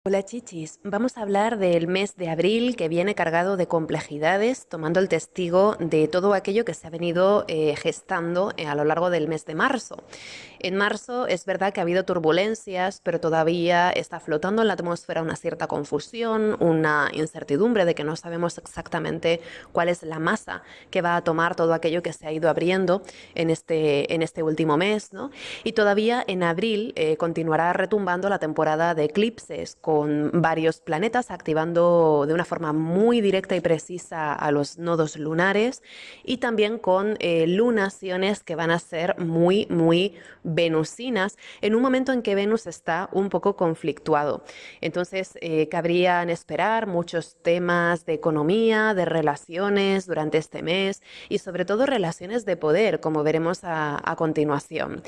Hola Chichis, vamos a hablar del mes de abril que viene cargado de complejidades, tomando el testigo de todo aquello que se ha venido gestando a lo largo del mes de marzo. En marzo es verdad que ha habido turbulencias, pero todavía está flotando en la atmósfera una cierta confusión, una incertidumbre de que no sabemos exactamente cuál es la masa que va a tomar todo aquello que se ha ido abriendo en este último mes, ¿no? Y todavía en abril continuará retumbando la temporada de eclipses, con varios planetas activando de una forma muy directa y precisa a los nodos lunares y también con lunaciones que van a ser muy venusinas en un momento en que Venus está un poco conflictuado. Entonces, cabrían esperar muchos temas de economía, de relaciones durante este mes y sobre todo relaciones de poder, como veremos a continuación.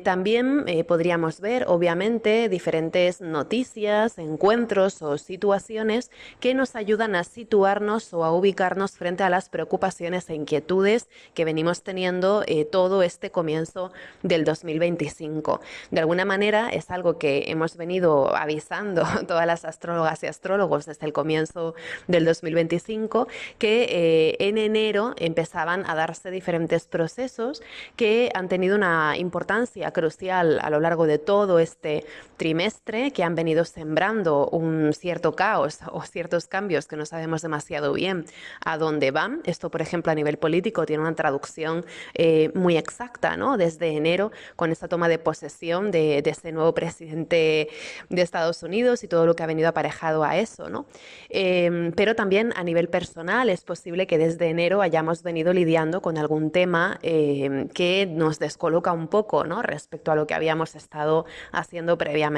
También podríamos ver, obviamente, diferentes noticias, encuentros o situaciones que nos ayudan a situarnos o a ubicarnos frente a las preocupaciones e inquietudes que venimos teniendo todo este comienzo del 2025. De alguna manera es algo que hemos venido avisando todas las astrólogas y astrólogos desde el comienzo del 2025, que en enero empezaban a darse diferentes procesos que han tenido una importancia crucial a lo largo de todo este trimestre, que han venido sembrando un cierto caos o ciertos cambios que no sabemos demasiado bien a dónde van. Esto, por ejemplo, a nivel político tiene una traducción muy exacta, ¿no? Desde enero, con esta toma de posesión de ese nuevo presidente de Estados Unidos y todo lo que ha venido aparejado a eso, ¿no? Pero también a nivel personal es posible que desde enero hayamos venido lidiando con algún tema que nos descoloca un poco, ¿no? Respecto a lo que habíamos estado haciendo previamente.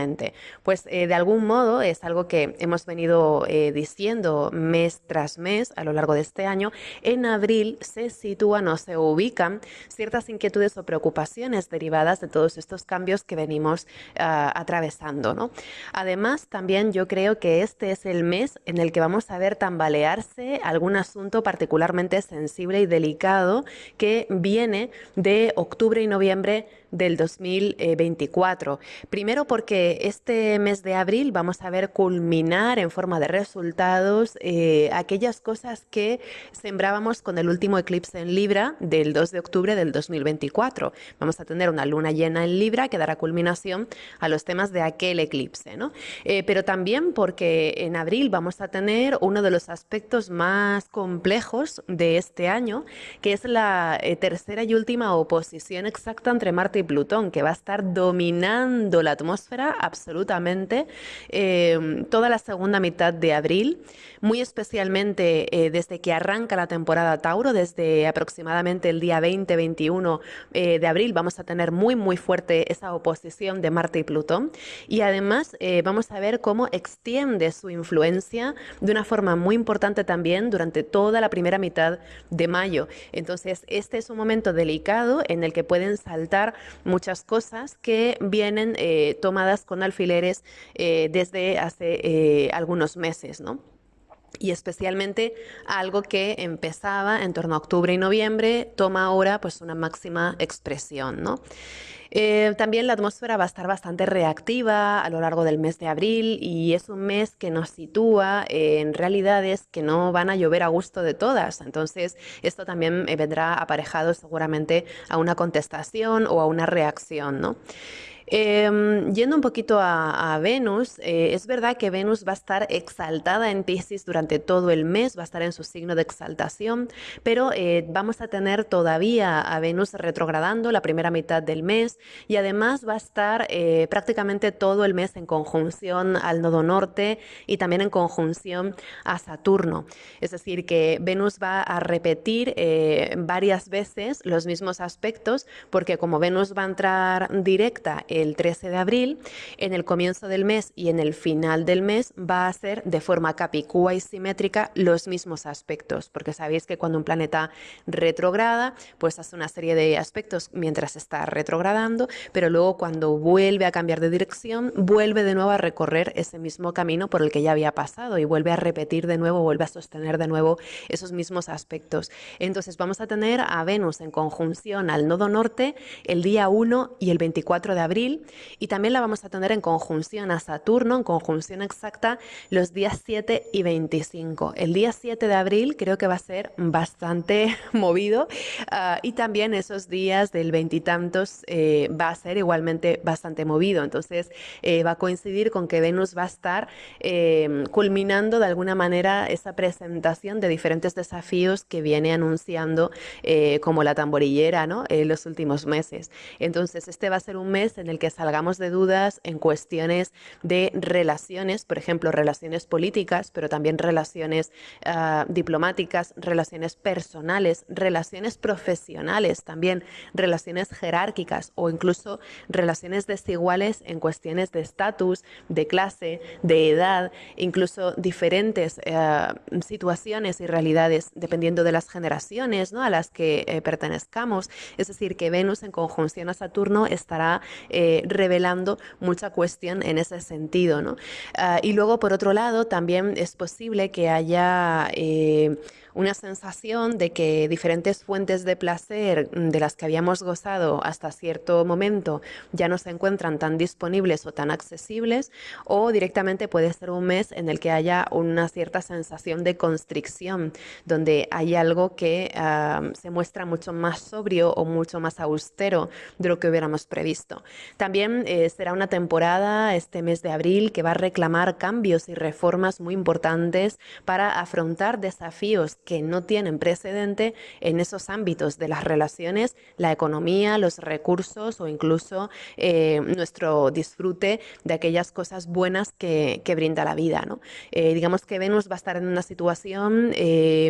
Pues de algún modo es algo que hemos venido diciendo mes tras mes a lo largo de este año. En abril se sitúan o se ubican ciertas inquietudes o preocupaciones derivadas de todos estos cambios que venimos atravesando, ¿no? Además, también yo creo que este es el mes en el que vamos a ver tambalearse algún asunto particularmente sensible y delicado que viene de octubre y noviembre del 2024. Primero porque este mes de abril vamos a ver culminar en forma de resultados aquellas cosas que sembrábamos con el último eclipse en Libra del 2 de octubre del 2024. Vamos a tener una luna llena en Libra que dará culminación a los temas de aquel eclipse, ¿no? Pero también porque en abril vamos a tener uno de los aspectos más complejos de este año, que es la tercera y última oposición exacta entre Marte y Plutón, que va a estar dominando la atmósfera absolutamente toda la segunda mitad de abril, muy especialmente desde que arranca la temporada Tauro, desde aproximadamente el día 20-21 de abril vamos a tener muy fuerte esa oposición de Marte y Plutón, y además vamos a ver cómo extiende su influencia de una forma muy importante también durante toda la primera mitad de mayo. Entonces, este es un momento delicado en el que pueden saltar muchas cosas que vienen tomadas con alfileres desde hace algunos meses, ¿no? Y especialmente algo que empezaba en torno a octubre y noviembre toma ahora pues una máxima expresión, ¿no? También la atmósfera va a estar bastante reactiva a lo largo del mes de abril y es un mes que nos sitúa en realidades que no van a llover a gusto de todas. Entonces, esto también vendrá aparejado seguramente a una contestación o a una reacción, ¿no? Yendo un poquito a Venus, es verdad que Venus va a estar exaltada en Piscis durante todo el mes, va a estar en su signo de exaltación, pero vamos a tener todavía a Venus retrogradando la primera mitad del mes y además va a estar prácticamente todo el mes en conjunción al nodo norte y también en conjunción a Saturno. Es decir, que Venus va a repetir varias veces los mismos aspectos porque como Venus va a entrar directa el 13 de abril, en el comienzo del mes y en el final del mes va a ser de forma capicúa y simétrica los mismos aspectos, porque sabéis que cuando un planeta retrograda, pues hace una serie de aspectos mientras está retrogradando, pero luego cuando vuelve a cambiar de dirección, vuelve de nuevo a recorrer ese mismo camino por el que ya había pasado y vuelve a repetir de nuevo, vuelve a sostener de nuevo esos mismos aspectos. Entonces vamos a tener a Venus en conjunción al nodo norte el día 1 y el 24 de abril, abril, y también la vamos a tener en conjunción a Saturno, en conjunción exacta, los días 7 y 25. El día 7 de abril creo que va a ser bastante movido, y también esos días del veintitantos va a ser igualmente bastante movido. Entonces va a coincidir con que Venus va a estar culminando de alguna manera esa presentación de diferentes desafíos que viene anunciando como la tamborillera, ¿no? Los últimos meses. Entonces este va a ser un mes en el que salgamos de dudas en cuestiones de relaciones, por ejemplo, relaciones políticas, pero también relaciones diplomáticas, relaciones personales, relaciones profesionales, también relaciones jerárquicas o incluso relaciones desiguales en cuestiones de estatus, de clase, de edad, incluso diferentes situaciones y realidades dependiendo de las generaciones, ¿no?, a las que pertenezcamos. Es decir, que Venus en conjunción a Saturno estará revelando mucha cuestión en ese sentido, ¿no? Y luego, por otro lado, también es posible que haya una sensación de que diferentes fuentes de placer de las que habíamos gozado hasta cierto momento ya no se encuentran tan disponibles o tan accesibles, o directamente puede ser un mes en el que haya una cierta sensación de constricción, donde hay algo que se muestra mucho más sobrio o mucho más austero de lo que hubiéramos previsto. También será una temporada, este mes de abril, que va a reclamar cambios y reformas muy importantes para afrontar desafíos que no tienen precedente en esos ámbitos de las relaciones, la economía, los recursos o incluso nuestro disfrute de aquellas cosas buenas que brinda la vida, ¿no? Digamos que Venus va a estar en una situación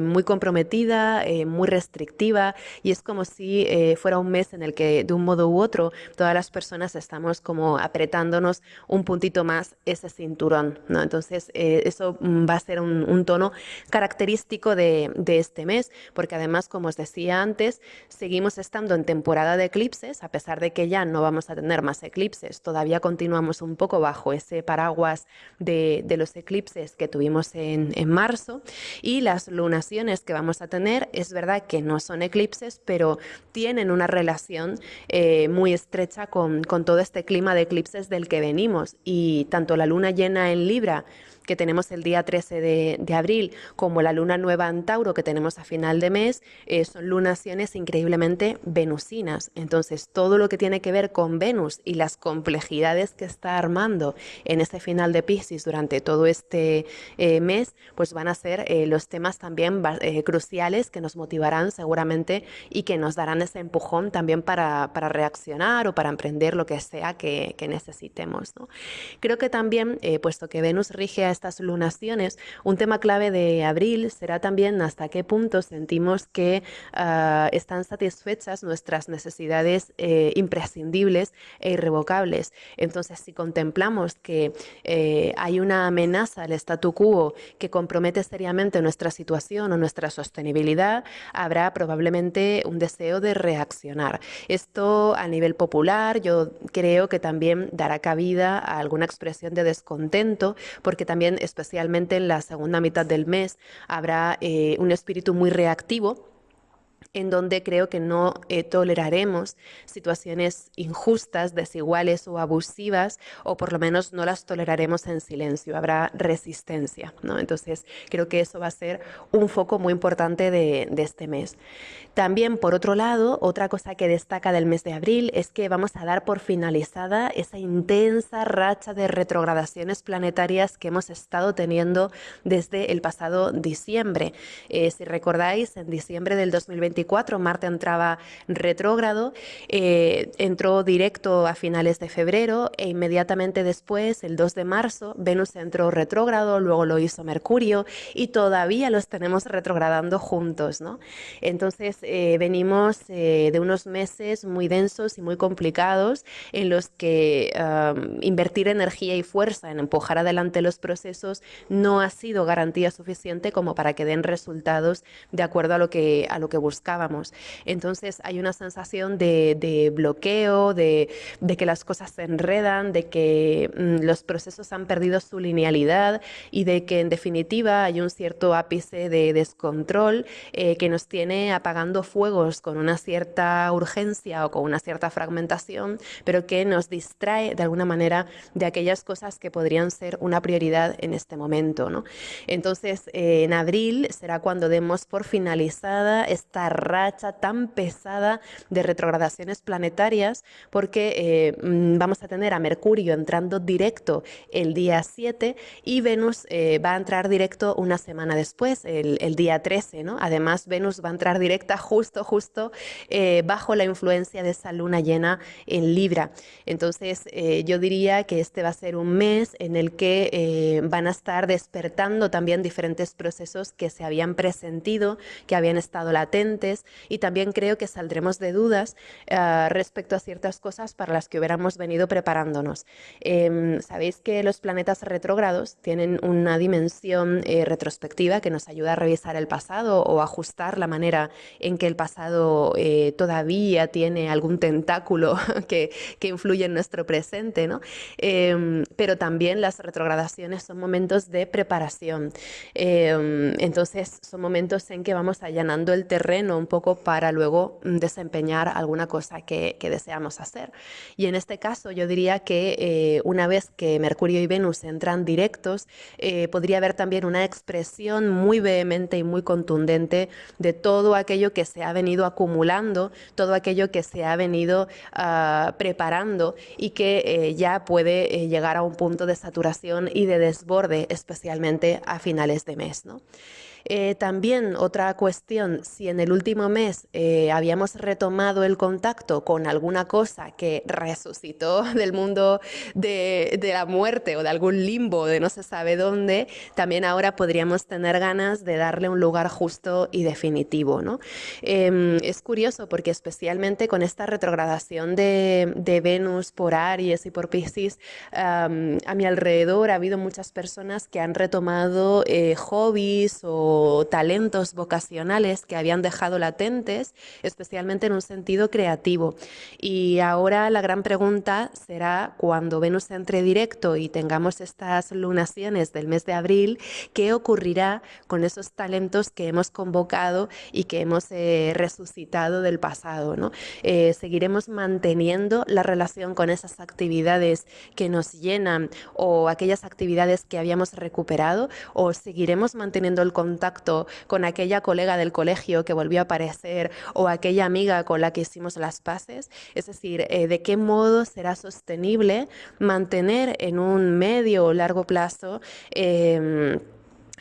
muy comprometida, muy restrictiva, y es como si fuera un mes en el que de un modo u otro todas las personas estamos como apretándonos un puntito más ese cinturón, ¿no? Entonces eso va a ser un tono característico de este mes, porque además, como os decía antes, seguimos estando en temporada de eclipses, a pesar de que ya no vamos a tener más eclipses, todavía continuamos un poco bajo ese paraguas de los eclipses que tuvimos en marzo, y las lunaciones que vamos a tener, es verdad que no son eclipses, pero tienen una relación muy estrecha con todo este clima de eclipses del que venimos, y tanto la luna llena en Libra, que tenemos el día 13 de abril, como la luna nueva en Tauro, que tenemos a final de mes, son lunaciones increíblemente venusinas. Entonces, todo lo que tiene que ver con Venus y las complejidades que está armando en este final de Piscis durante todo este mes, pues van a ser los temas también cruciales que nos motivarán seguramente y que nos darán ese empujón también para reaccionar o para emprender lo que sea que necesitemos, ¿no? Creo que también, puesto que Venus rige a estas lunaciones, un tema clave de abril será también hasta qué punto sentimos que están satisfechas nuestras necesidades imprescindibles e irrevocables. Entonces, si contemplamos que hay una amenaza al statu quo que compromete seriamente nuestra situación o nuestra sostenibilidad, habrá probablemente un deseo de reaccionar. Esto a nivel popular, yo creo que también dará cabida a alguna expresión de descontento, porque también, especialmente en la segunda mitad del mes, habrá un espíritu muy reactivo, en donde creo que no toleraremos situaciones injustas, desiguales o abusivas, o por lo menos no las toleraremos en silencio, habrá resistencia, ¿no? Entonces creo que eso va a ser un foco muy importante de este mes. También, por otro lado, otra cosa que destaca del mes de abril es que vamos a dar por finalizada esa intensa racha de retrogradaciones planetarias que hemos estado teniendo desde el pasado diciembre. Si recordáis, en diciembre del 2024 Marte entraba retrógrado, entró directo a finales de febrero, e inmediatamente después, el 2 de marzo, Venus entró retrógrado, luego lo hizo Mercurio, y todavía los tenemos retrogradando juntos, ¿no? Entonces venimos de unos meses muy densos y muy complicados, en los que invertir energía y fuerza en empujar adelante los procesos no ha sido garantía suficiente como para que den resultados de acuerdo a lo que buscamos. buscábamos. Entonces hay una sensación de bloqueo, de que las cosas se enredan, de que los procesos han perdido su linealidad y de que en definitiva hay un cierto ápice de descontrol que nos tiene apagando fuegos con una cierta urgencia o con una cierta fragmentación, pero que nos distrae de alguna manera de aquellas cosas que podrían ser una prioridad en este momento, ¿no? Entonces, en abril será cuando demos por finalizada esta racha tan pesada de retrogradaciones planetarias, porque vamos a tener a Mercurio entrando directo el día 7 y Venus va a entrar directo una semana después, el día 13, ¿no? Además, Venus va a entrar directa justo bajo la influencia de esa luna llena en Libra. Entonces, yo diría que este va a ser un mes en el que van a estar despertando también diferentes procesos que se habían presentido, que habían estado latentes, y también creo que saldremos de dudas respecto a ciertas cosas para las que hubiéramos venido preparándonos. Sabéis que los planetas retrógrados tienen una dimensión retrospectiva que nos ayuda a revisar el pasado o ajustar la manera en que el pasado todavía tiene algún tentáculo que influye en nuestro presente, ¿no? Pero también las retrogradaciones son momentos de preparación. Entonces son momentos en que vamos allanando el terreno un poco para luego desempeñar alguna cosa que deseamos hacer. Y en este caso yo diría que una vez que Mercurio y Venus entran directos, podría haber también una expresión muy vehemente y muy contundente de todo aquello que se ha venido acumulando, todo aquello que se ha venido preparando y que ya puede llegar a un punto de saturación y de desborde, especialmente a finales de mes, ¿no? También otra cuestión, si en el último mes habíamos retomado el contacto con alguna cosa que resucitó del mundo de la muerte o de algún limbo de no se sabe dónde, también ahora podríamos tener ganas de darle un lugar justo y definitivo, ¿no? Es curioso porque especialmente con esta retrogradación de Venus por Aries y por Piscis, a mi alrededor ha habido muchas personas que han retomado hobbies o talentos vocacionales que habían dejado latentes, especialmente en un sentido creativo. Y ahora la gran pregunta será, cuando Venus entre directo y tengamos estas lunaciones del mes de abril, ¿qué ocurrirá con esos talentos que hemos convocado y que hemos resucitado del pasado, ¿no? ¿Seguiremos manteniendo la relación con esas actividades que nos llenan o aquellas actividades que habíamos recuperado, o seguiremos manteniendo el contacto con aquella colega del colegio que volvió a aparecer o aquella amiga con la que hicimos las paces? Es decir, ¿de qué modo será sostenible mantener en un medio o largo plazo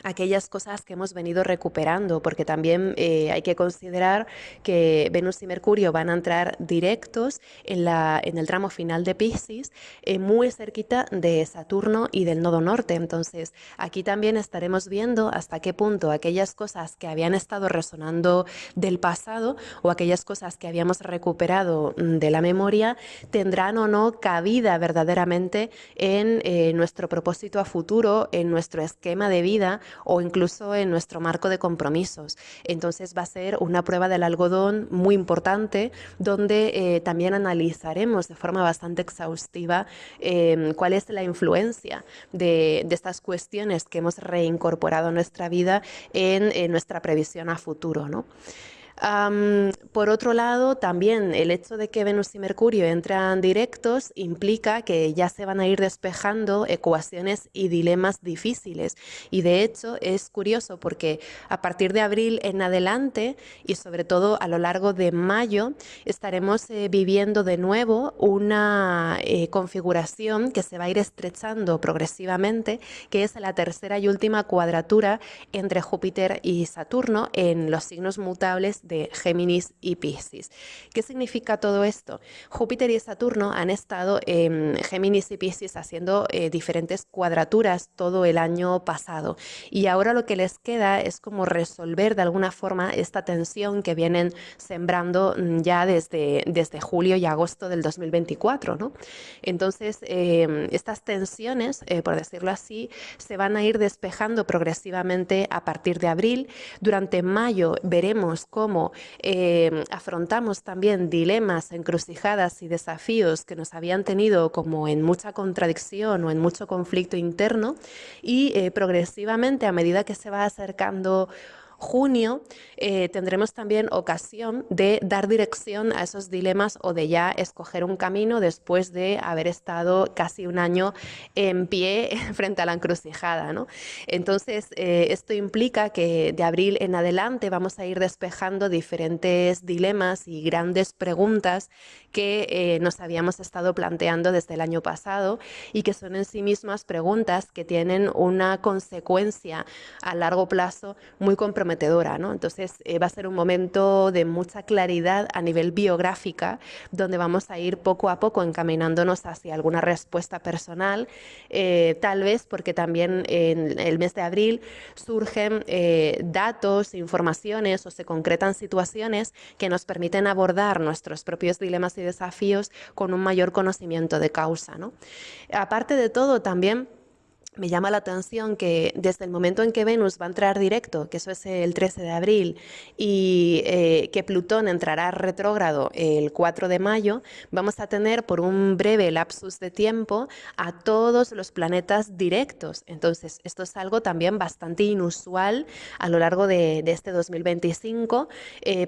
aquellas cosas que hemos venido recuperando? Porque también hay que considerar que Venus y Mercurio van a entrar directos en el tramo final de Piscis, muy cerquita de Saturno y del nodo norte. Entonces aquí también estaremos viendo hasta qué punto aquellas cosas que habían estado resonando del pasado o aquellas cosas que habíamos recuperado de la memoria tendrán o no cabida verdaderamente en nuestro propósito a futuro, en nuestro esquema de vida o incluso en nuestro marco de compromisos. Entonces va a ser una prueba del algodón muy importante, donde también analizaremos de forma bastante exhaustiva cuál es la influencia de estas cuestiones que hemos reincorporado a nuestra vida en nuestra previsión a futuro, ¿no? Por otro lado, también el hecho de que Venus y Mercurio entran directos implica que ya se van a ir despejando ecuaciones y dilemas difíciles. Y de hecho es curioso porque a partir de abril en adelante y sobre todo a lo largo de mayo estaremos viviendo de nuevo una configuración que se va a ir estrechando progresivamente, que es la tercera y última cuadratura entre Júpiter y Saturno en los signos mutables de Géminis y Piscis. ¿Qué significa todo esto? Júpiter y Saturno han estado en Géminis y Piscis haciendo diferentes cuadraturas todo el año pasado, y ahora lo que les queda es como resolver de alguna forma esta tensión que vienen sembrando ya desde julio y agosto del 2024, ¿no? Entonces estas tensiones, por decirlo así, se van a ir despejando progresivamente a partir de abril. Durante mayo veremos cómo cómo afrontamos también dilemas, encrucijadas y desafíos que nos habían tenido como en mucha contradicción o en mucho conflicto interno, y progresivamente, a medida que se va acercando junio, tendremos también ocasión de dar dirección a esos dilemas o de ya escoger un camino después de haber estado casi un año en pie frente a la encrucijada, ¿no? Entonces, esto implica que de abril en adelante vamos a ir despejando diferentes dilemas y grandes preguntas que nos habíamos estado planteando desde el año pasado, y que son en sí mismas preguntas que tienen una consecuencia a largo plazo muy comprometedora, ¿no? Entonces va a ser un momento de mucha claridad a nivel biográfica, donde vamos a ir poco a poco encaminándonos hacia alguna respuesta personal, tal vez porque también en el mes de abril surgen datos, informaciones o se concretan situaciones que nos permiten abordar nuestros propios dilemas y desafíos con un mayor conocimiento de causa, ¿no? Aparte de todo, también me llama la atención que desde el momento en que Venus va a entrar directo, que eso es el 13 de abril, y que Plutón entrará retrógrado el 4 de mayo, vamos a tener por un breve lapsus de tiempo a todos los planetas directos. Entonces, esto es algo también bastante inusual a lo largo de este 2025,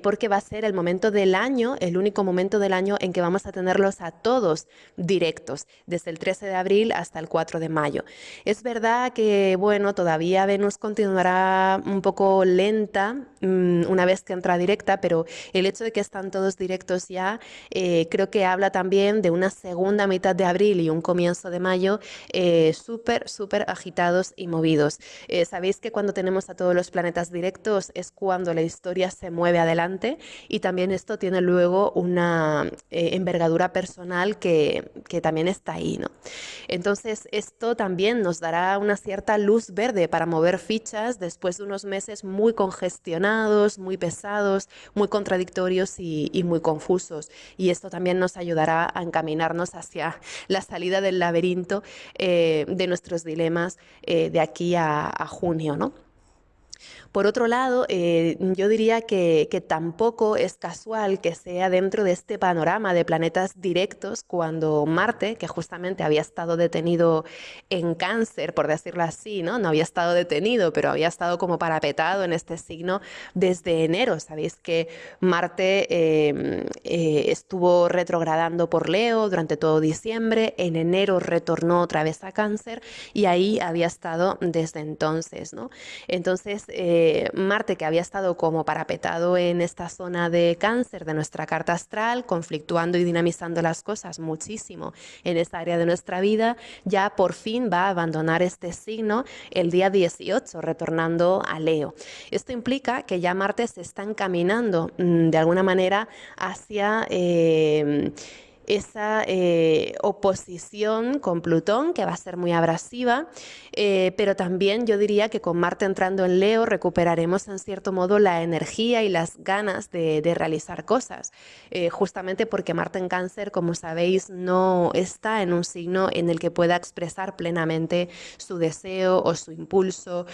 porque va a ser el momento del año, el único momento del año en que vamos a tenerlos a todos directos, desde el 13 de abril hasta el 4 de mayo. Es verdad que, bueno, todavía Venus continuará un poco lenta una vez que entra directa, pero el hecho de que están todos directos ya, creo que habla también de una segunda mitad de abril y un comienzo de mayo súper agitados y movidos. Sabéis que cuando tenemos a todos los planetas directos es cuando la historia se mueve adelante, y también esto tiene luego una envergadura personal que también está ahí, ¿no? Entonces, esto también nos dará una cierta luz verde para mover fichas después de unos meses muy congestionados, muy pesados, muy contradictorios y muy confusos. Y esto también nos ayudará a encaminarnos hacia la salida del laberinto de nuestros dilemas de aquí a junio, ¿no? Por otro lado, yo diría que tampoco es casual que sea dentro de este panorama de planetas directos cuando Marte, que justamente había estado detenido en Cáncer, por decirlo así, ¿no? No había estado detenido, pero había estado como parapetado en este signo desde enero. Sabéis que Marte estuvo retrogradando por Leo durante todo diciembre, en enero retornó otra vez a Cáncer y ahí había estado desde entonces, ¿no? Entonces, Marte, que había estado como parapetado en esta zona de Cáncer de nuestra carta astral, conflictuando y dinamizando las cosas muchísimo en esta área de nuestra vida, ya por fin va a abandonar este signo el día 18, retornando a Leo. Esto implica que ya Marte se está encaminando de alguna manera hacia esa oposición con Plutón, que va a ser muy abrasiva, pero también yo diría que con Marte entrando en Leo recuperaremos en cierto modo la energía y las ganas de realizar cosas, justamente porque Marte en Cáncer, como sabéis, no está en un signo en el que pueda expresar plenamente su deseo o su impulso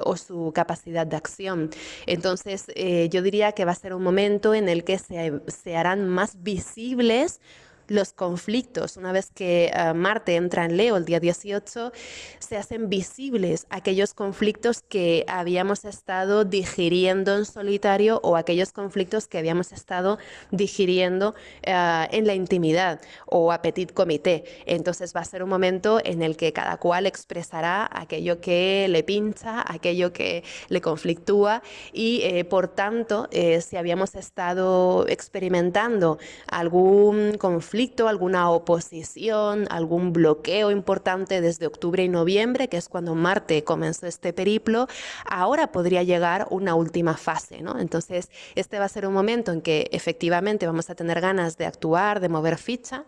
o su capacidad de acción. Entonces, yo diría que va a ser un momento en el que se harán más visibles los conflictos. Una vez que Marte entra en Leo el día 18, se hacen visibles aquellos conflictos que habíamos estado digiriendo en solitario o aquellos conflictos que habíamos estado digiriendo en la intimidad o a petit comité. Entonces va a ser un momento en el que cada cual expresará aquello que le pincha, aquello que le conflictúa, y por tanto, si habíamos estado experimentando algún conflicto, alguna oposición, algún bloqueo importante desde octubre y noviembre, que es cuando Marte comenzó este periplo, ahora podría llegar una última fase, ¿no? Entonces, este va a ser un momento en que efectivamente vamos a tener ganas de actuar, de mover ficha,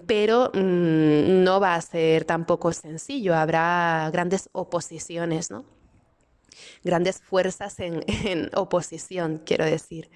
pero no va a ser tampoco sencillo, habrá grandes oposiciones, ¿no? grandes fuerzas en oposición, quiero decir.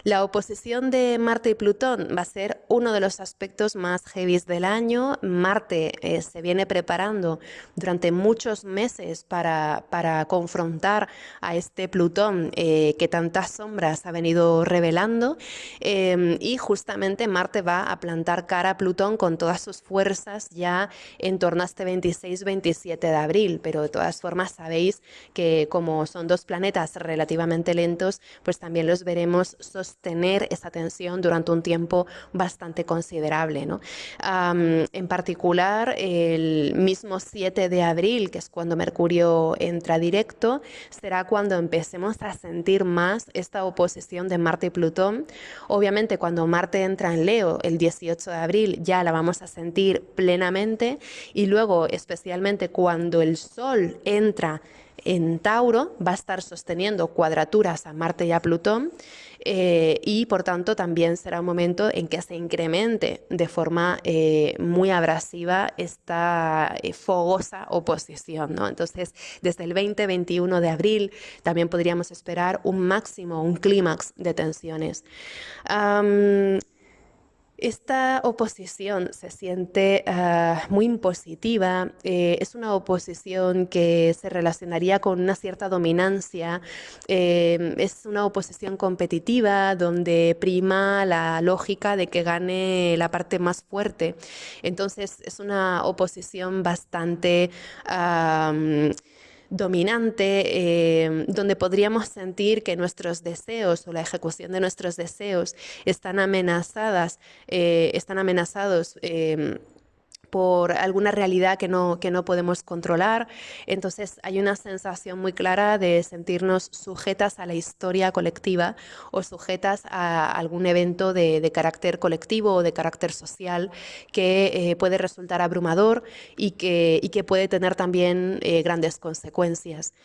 La oposición de Marte y Plutón va a ser uno de los aspectos más heavies del año. Marte se viene preparando durante muchos meses para confrontar a este Plutón que tantas sombras ha venido revelando, y justamente Marte va a plantar cara a Plutón con todas sus fuerzas ya en torno a este 26-27 de abril, pero de todas formas sabéis que como son dos planetas relativamente lentos, pues también los veremos sostener esa tensión durante un tiempo bastante considerable, ¿no? En particular, el mismo 7 de abril, que es cuando Mercurio entra directo, será cuando empecemos a sentir más esta oposición de Marte y Plutón. Obviamente, cuando Marte entra en Leo el 18 de abril ya la vamos a sentir plenamente, y luego especialmente cuando el Sol entra en Tauro va a estar sosteniendo cuadraturas a Marte y a Plutón, y por tanto también será un momento en que se incremente de forma muy abrasiva esta fogosa oposición, ¿no? Entonces, desde el 20-21 de abril también podríamos esperar un máximo, un clímax de tensiones. Esta oposición se siente muy impositiva, es una oposición que se relacionaría con una cierta dominancia, es una oposición competitiva donde prima la lógica de que gane la parte más fuerte. Entonces es una oposición bastante dominante, donde podríamos sentir que nuestros deseos o la ejecución de nuestros deseos están amenazados por alguna realidad que no podemos controlar. Entonces hay una sensación muy clara de sentirnos sujetas a la historia colectiva o sujetas a algún evento de carácter colectivo o de carácter social que puede resultar abrumador y que puede tener también grandes consecuencias.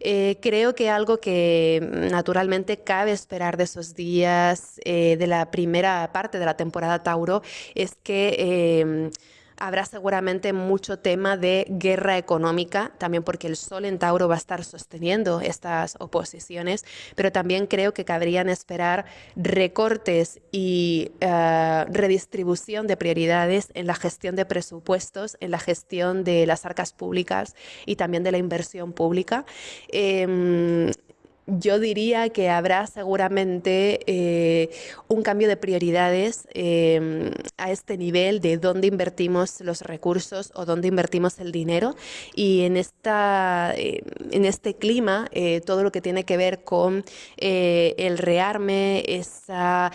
Creo que algo que naturalmente cabe esperar de esos días de la primera parte de la temporada Tauro es que habrá seguramente mucho tema de guerra económica, también porque el Sol en Tauro va a estar sosteniendo estas oposiciones, pero también creo que cabrían esperar recortes y redistribución de prioridades en la gestión de presupuestos, en la gestión de las arcas públicas y también de la inversión pública. Yo diría que habrá seguramente un cambio de prioridades a este nivel de dónde invertimos los recursos o dónde invertimos el dinero, y en este clima todo lo que tiene que ver con el rearme, esa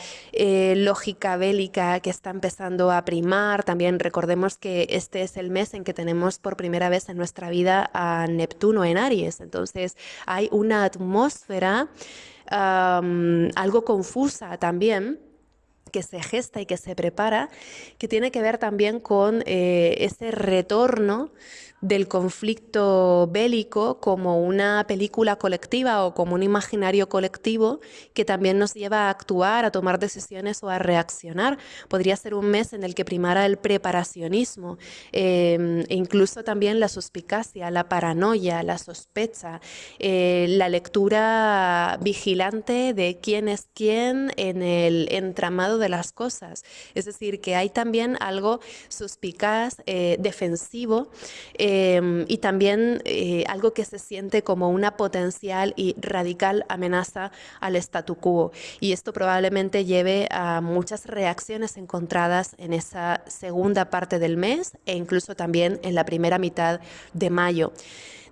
lógica bélica que está empezando a primar. También recordemos que este es el mes en que tenemos por primera vez en nuestra vida a Neptuno en Aries, entonces hay una atmósfera algo confusa también, que se gesta y que se prepara, que tiene que ver también con ese retorno del conflicto bélico como una película colectiva o como un imaginario colectivo que también nos lleva a actuar, a tomar decisiones o a reaccionar. Podría ser un mes en el que primara el preparacionismo, e incluso también la suspicacia, la paranoia, la sospecha, la lectura vigilante de quién es quién en el entramado de las cosas. Es decir, que hay también algo suspicaz, defensivo, y también algo que se siente como una potencial y radical amenaza al statu quo. Y esto probablemente lleve a muchas reacciones encontradas en esa segunda parte del mes e incluso también en la primera mitad de mayo.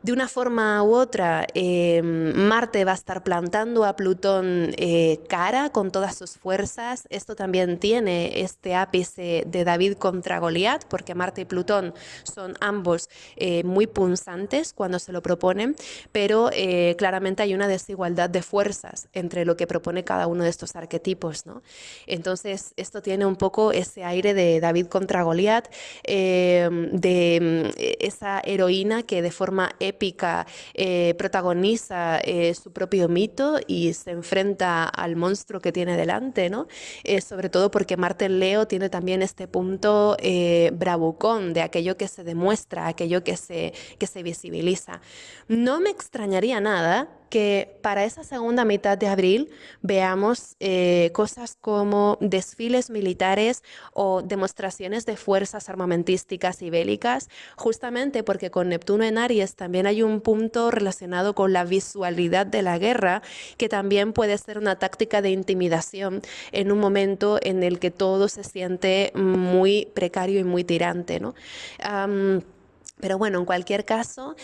De una forma u otra, Marte va a estar plantando a Plutón cara con todas sus fuerzas. Esto también tiene este ápice de David contra Goliat, porque Marte y Plutón son ambos muy punzantes cuando se lo proponen, pero claramente hay una desigualdad de fuerzas entre lo que propone cada uno de estos arquetipos, ¿no? Entonces, esto tiene un poco ese aire de David contra Goliat, de esa heroína que de forma épica protagoniza su propio mito y se enfrenta al monstruo que tiene delante, ¿no? Sobre todo porque Marte en Leo tiene también este punto bravucón de aquello que se demuestra, aquello que se visibiliza. No me extrañaría nada que para esa segunda mitad de abril veamos cosas como desfiles militares o demostraciones de fuerzas armamentísticas y bélicas, justamente porque con Neptuno en Aries también hay un punto relacionado con la visualidad de la guerra, que también puede ser una táctica de intimidación en un momento en el que todo se siente muy precario y muy tirante, ¿no? Pero bueno, en cualquier caso,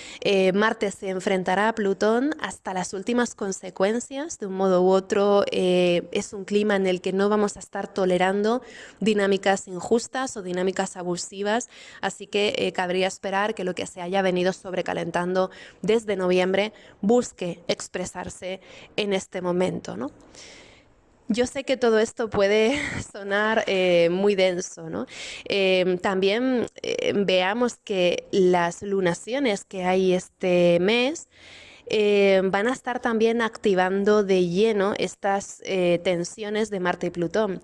Marte se enfrentará a Plutón hasta las últimas consecuencias. De un modo u otro, es un clima en el que no vamos a estar tolerando dinámicas injustas o dinámicas abusivas, así que cabría esperar que lo que se haya venido sobrecalentando desde noviembre busque expresarse en este momento, ¿no? Yo sé que todo esto puede sonar muy denso, ¿no? También veamos que las lunaciones que hay este mes van a estar también activando de lleno estas tensiones de Marte y Plutón.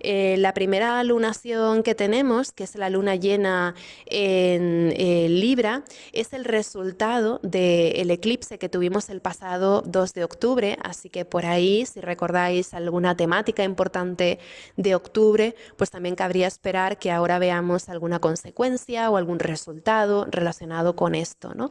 La primera lunación que tenemos, que es la luna llena en Libra, es el resultado del eclipse que tuvimos el pasado 2 de octubre, así que por ahí, si recordáis alguna temática importante de octubre, pues también cabría esperar que ahora veamos alguna consecuencia o algún resultado relacionado con esto, ¿no?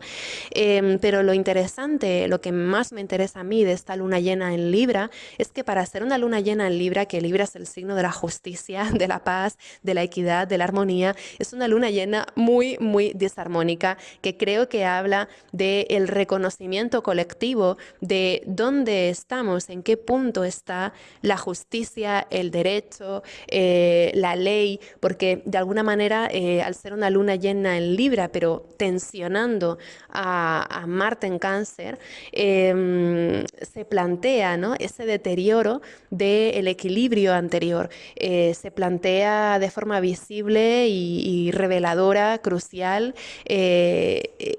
Pero lo interesante, lo que más me interesa a mí de esta luna llena en Libra, es que para hacer una luna llena en Libra, que Libra es el signo de la justicia, de la paz, de la equidad, de la armonía, es una luna llena muy, muy disarmónica, que creo que habla del reconocimiento colectivo de dónde estamos, en qué punto está la justicia, el derecho, la ley, porque de alguna manera, al ser una luna llena en Libra, pero tensionando a Marte en Cáncer, se plantea, ¿no?, ese deterioro del equilibrio anterior. Se plantea de forma visible y reveladora, crucial,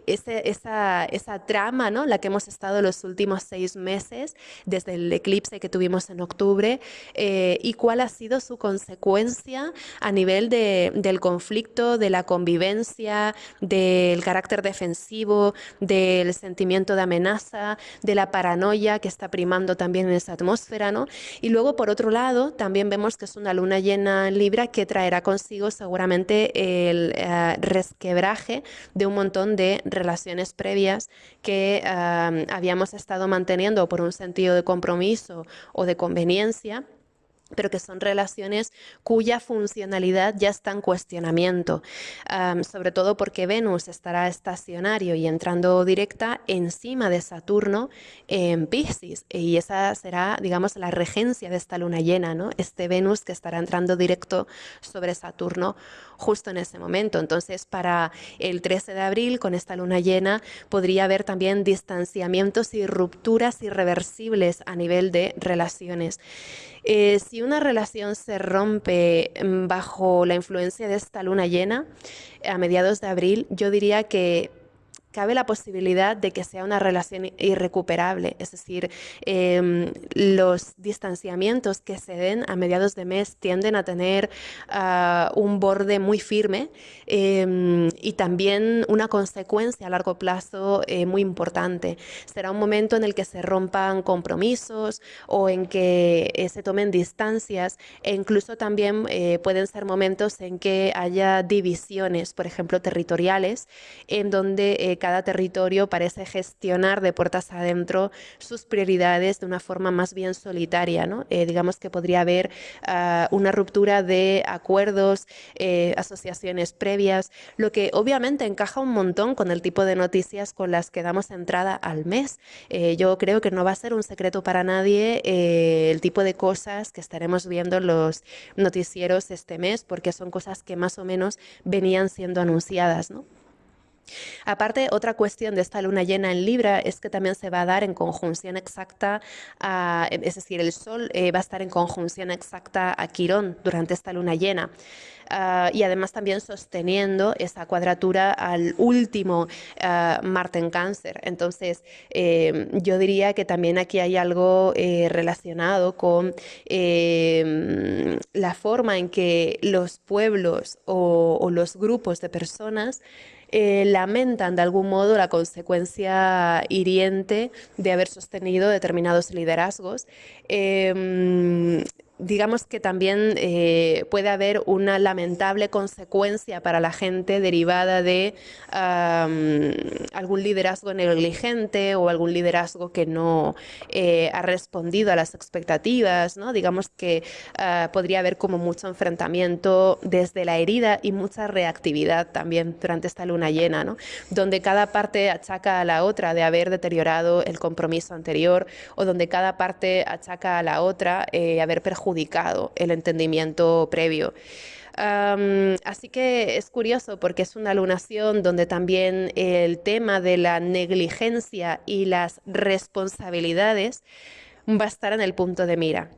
esa trama, ¿no?, la que hemos estado los últimos 6 meses, desde el eclipse que tuvimos en octubre, y cuál ha sido su consecuencia a nivel del conflicto, de la convivencia, del carácter defensivo, del sentimiento de amenaza, de la paranoia que está primando también en esa atmósfera, ¿no? Y luego, por otro lado, también vemos que es una luna llena en Libra que traerá consigo seguramente el resquebraje de un montón de relaciones previas que habíamos estado manteniendo por un sentido de compromiso o de conveniencia, pero que son relaciones cuya funcionalidad ya está en cuestionamiento, sobre todo porque Venus estará estacionario y entrando directa encima de Saturno en Piscis, y esa será, digamos, la regencia de esta luna llena, ¿no? Este Venus que estará entrando directo sobre Saturno justo en ese momento. Entonces, para el 13 de abril, con esta luna llena, podría haber también distanciamientos y rupturas irreversibles a nivel de relaciones. Si una relación se rompe bajo la influencia de esta luna llena a mediados de abril, yo diría que cabe la posibilidad de que sea una relación irrecuperable, es decir, los distanciamientos que se den a mediados de mes tienden a tener un borde muy firme, y también una consecuencia a largo plazo muy importante. Será un momento en el que se rompan compromisos o en que se tomen distancias, e incluso también pueden ser momentos en que haya divisiones, por ejemplo, territoriales, en donde cada territorio parece gestionar de puertas adentro sus prioridades de una forma más bien solitaria, ¿no? Digamos que podría haber una ruptura de acuerdos, asociaciones previas, lo que obviamente encaja un montón con el tipo de noticias con las que damos entrada al mes. Yo creo que no va a ser un secreto para nadie el tipo de cosas que estaremos viendo en los noticieros este mes, porque son cosas que más o menos venían siendo anunciadas, ¿no? Aparte, otra cuestión de esta luna llena en Libra es que también se va a dar en conjunción exacta es decir, el Sol va a estar en conjunción exacta a Quirón durante esta luna llena. Y además también sosteniendo esa cuadratura al último Marte en Cáncer. Entonces, yo diría que también aquí hay algo relacionado con la forma en que los pueblos o los grupos de personas lamentan de algún modo la consecuencia hiriente de haber sostenido determinados liderazgos. Digamos que también puede haber una lamentable consecuencia para la gente derivada de algún liderazgo negligente o algún liderazgo que no ha respondido a las expectativas, ¿no? Digamos que podría haber como mucho enfrentamiento desde la herida y mucha reactividad también durante esta luna llena, ¿no? Donde cada parte achaca a la otra de haber deteriorado el compromiso anterior o donde cada parte achaca a la otra haber perjudicado el entendimiento previo. Así que es curioso porque es una lunación donde también el tema de la negligencia y las responsabilidades va a estar en el punto de mira.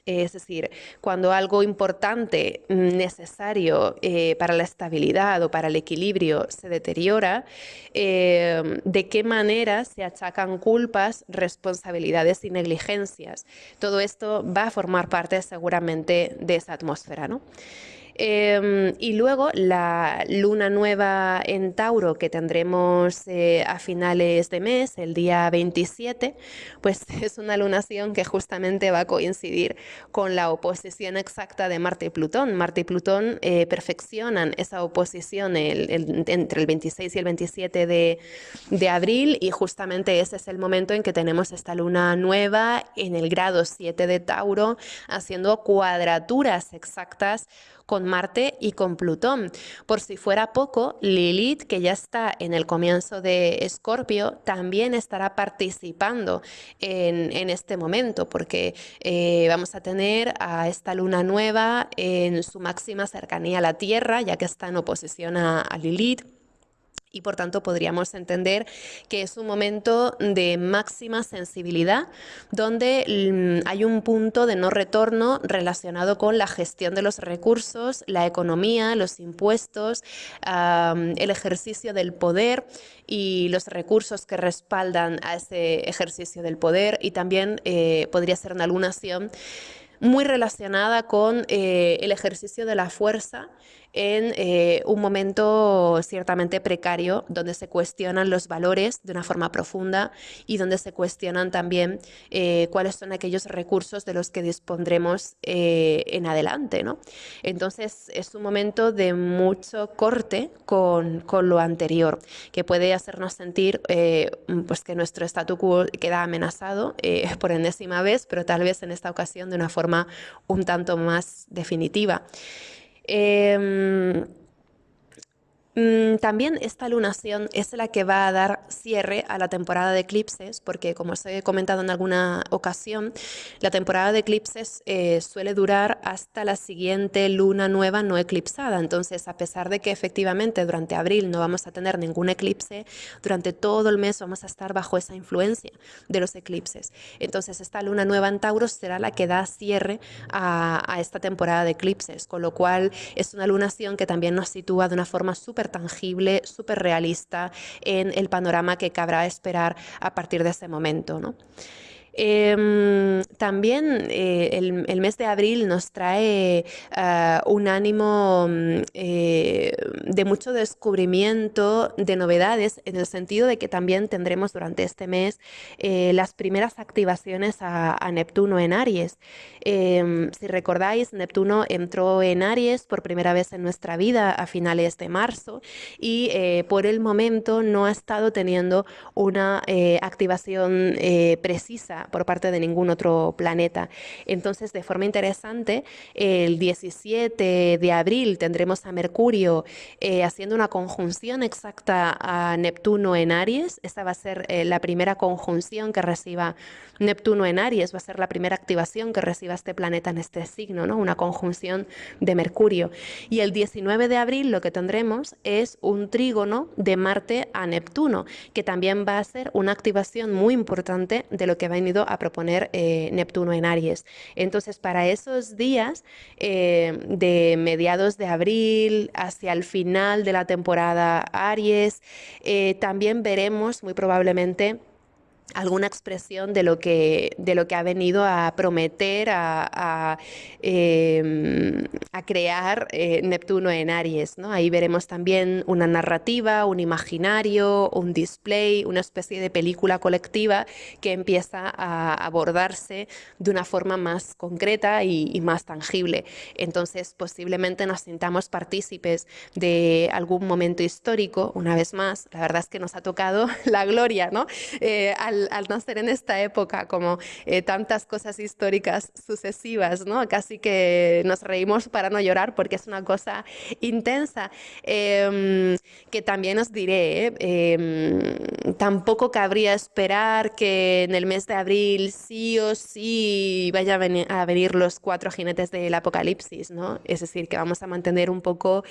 Es decir, cuando algo importante, necesario para la estabilidad o para el equilibrio se deteriora, ¿de qué manera se achacan culpas, responsabilidades y negligencias? Todo esto va a formar parte seguramente de esa atmósfera, ¿no? Y luego la luna nueva en Tauro que tendremos a finales de mes, el día 27, pues es una lunación que justamente va a coincidir con la oposición exacta de Marte y Plutón. Marte y Plutón perfeccionan esa oposición entre el 26 y el 27 de abril y justamente ese es el momento en que tenemos esta luna nueva en el grado 7 de Tauro haciendo cuadraturas exactas con Marte y con Plutón. Por si fuera poco, Lilith, que ya está en el comienzo de Escorpio, también estará participando en este momento, porque vamos a tener a esta luna nueva en su máxima cercanía a la Tierra, ya que está en oposición a Lilith. Y por tanto podríamos entender que es un momento de máxima sensibilidad donde hay un punto de no retorno relacionado con la gestión de los recursos, la economía, los impuestos, el ejercicio del poder y los recursos que respaldan a ese ejercicio del poder y también podría ser una lunación muy relacionada con el ejercicio de la fuerza en un momento ciertamente precario donde se cuestionan los valores de una forma profunda y donde se cuestionan también cuáles son aquellos recursos de los que dispondremos en adelante, ¿no? Entonces es un momento de mucho corte con lo anterior, que puede hacernos sentir pues que nuestro statu quo queda amenazado por enésima vez, pero tal vez en esta ocasión de una forma un tanto más definitiva. También esta lunación es la que va a dar cierre a la temporada de eclipses, porque como os he comentado en alguna ocasión, la temporada de eclipses suele durar hasta la siguiente luna nueva no eclipsada. Entonces, a pesar de que efectivamente durante abril no vamos a tener ningún eclipse, durante todo el mes vamos a estar bajo esa influencia de los eclipses. Entonces, esta luna nueva en Tauro será la que da cierre a esta temporada de eclipses, con lo cual es una lunación que también nos sitúa de una forma súper tangible, súper realista en el panorama que cabrá esperar a partir de ese momento, ¿no? También el mes de abril nos trae un ánimo de mucho descubrimiento de novedades, en el sentido de que también tendremos durante este mes las primeras activaciones a Neptuno en Aries. Si recordáis, Neptuno entró en Aries por primera vez en nuestra vida a finales de marzo y por el momento no ha estado teniendo una activación precisa masa por parte de ningún otro planeta. Entonces, de forma interesante, el 17 de abril tendremos a Mercurio haciendo una conjunción exacta a Neptuno en Aries. Esta va a ser la primera conjunción que reciba Neptuno en Aries, va a ser la primera activación que reciba este planeta en este signo, ¿no? Una conjunción de Mercurio. Y el 19 de abril lo que tendremos es un trígono de Marte a Neptuno, que también va a ser una activación muy importante de lo que ha venido a proponer Neptuno en Aries. Entonces, para esos días de mediados de abril hacia el final de la temporada Aries, también veremos muy probablemente alguna expresión de lo que ha venido a prometer, a crear Neptuno en Aries, ¿no? Ahí veremos también una narrativa, un imaginario, un display, una especie de película colectiva que empieza a abordarse de una forma más concreta y más tangible. Entonces, posiblemente nos sintamos partícipes de algún momento histórico, una vez más. La verdad es que nos ha tocado la gloria, ¿no? Al nacer en esta época, como tantas cosas históricas sucesivas, ¿no? Casi que nos reímos para no llorar porque es una cosa intensa, que también os diré, tampoco cabría esperar que en el mes de abril sí o sí vaya a venir los 4 jinetes del apocalipsis, ¿no? Es decir, que vamos a mantener un poco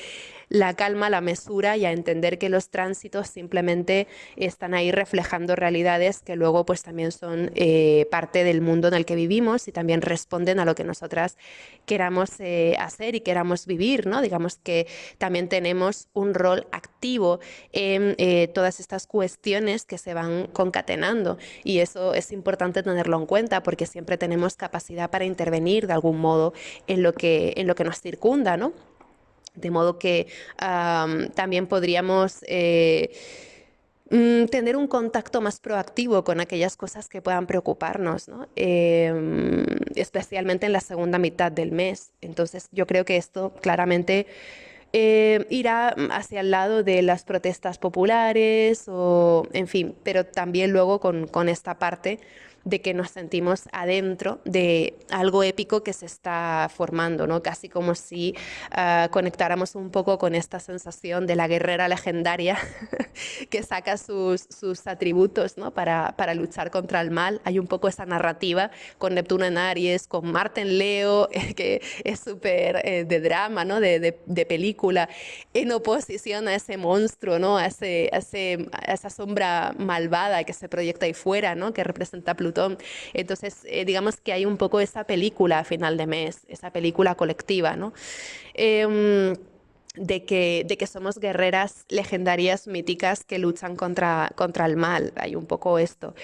la calma, la mesura y a entender que los tránsitos simplemente están ahí reflejando realidades que luego pues también son parte del mundo en el que vivimos y también responden a lo que nosotras queramos hacer y queramos vivir, ¿no? Digamos que también tenemos un rol activo en todas estas cuestiones que se van concatenando y eso es importante tenerlo en cuenta porque siempre tenemos capacidad para intervenir de algún modo en lo que nos circunda, ¿no? De modo que también podríamos tener un contacto más proactivo con aquellas cosas que puedan preocuparnos, ¿no? Especialmente en la segunda mitad del mes. Entonces yo creo que esto claramente irá hacia el lado de las protestas populares, o, en fin, pero también luego con esta parte de que nos sentimos adentro de algo épico que se está formando, ¿no? Casi como si conectáramos un poco con esta sensación de la guerrera legendaria que saca sus atributos, ¿no? Para luchar contra el mal. Hay un poco esa narrativa con Neptuno en Aries, con Marte en Leo, que es súper de drama, ¿no? De película, en oposición a ese monstruo, ¿no? A esa sombra malvada que se proyecta ahí fuera, ¿no? Que representa a Plutón. Entonces, digamos que hay un poco esa película a final de mes, esa película colectiva, ¿no? De que somos guerreras legendarias míticas que luchan contra el mal. Hay un poco esto.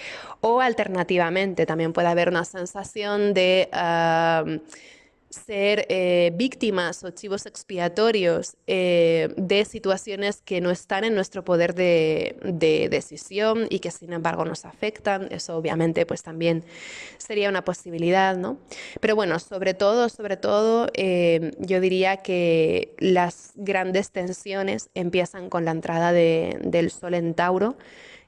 O alternativamente, también puede haber una sensación de ser víctimas o chivos expiatorios de situaciones que no están en nuestro poder de decisión y que sin embargo nos afectan. Eso obviamente pues también sería una posibilidad, ¿no? Pero bueno, sobre todo, yo diría que las grandes tensiones empiezan con la entrada del Sol en Tauro,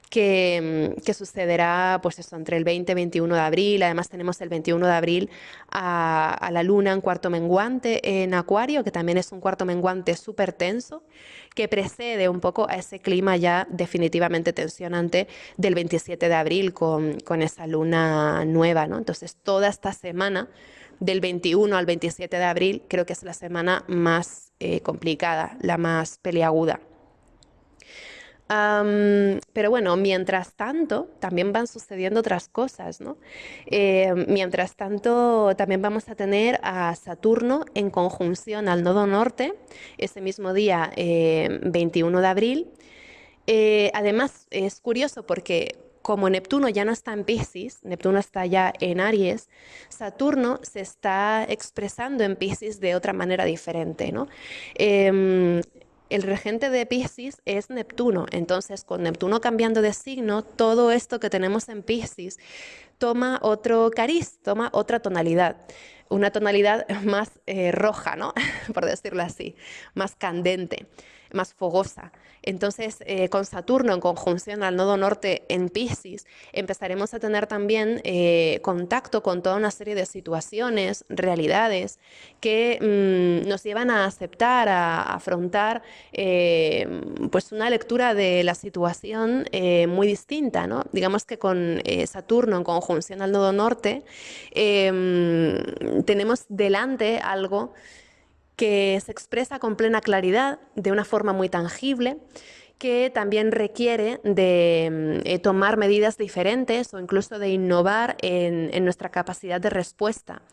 que sucederá pues eso, entre el 20 y 21 de abril. Además tenemos el 21 de abril a la Luna en cuarto menguante en Acuario, que también es un cuarto menguante súper tenso, que precede un poco a ese clima ya definitivamente tensionante del 27 de abril con esa luna nueva, ¿no? Entonces toda esta semana del 21 al 27 de abril creo que es la semana más complicada, la más peliaguda. Pero bueno, mientras tanto, también van sucediendo otras cosas, ¿no? Mientras tanto, también vamos a tener a Saturno en conjunción al nodo norte, ese mismo día, 21 de abril. Además, es curioso porque como Neptuno ya no está en Piscis, Neptuno está ya en Aries, Saturno se está expresando en Piscis de otra manera diferente, ¿no? El regente de Piscis es Neptuno, entonces con Neptuno cambiando de signo, todo esto que tenemos en Piscis toma otro cariz, toma otra tonalidad, una tonalidad más roja, ¿no? Por decirlo así, más candente. más fogosa. Entonces, con Saturno en conjunción al nodo norte en Piscis, empezaremos a tener también contacto con toda una serie de situaciones, realidades, que nos llevan a aceptar, a afrontar pues una lectura de la situación muy distinta, ¿no? Digamos que con Saturno en conjunción al nodo norte, tenemos delante algo que se expresa con plena claridad, de una forma muy tangible, que también requiere de tomar medidas diferentes o incluso de innovar en nuestra capacidad de respuesta.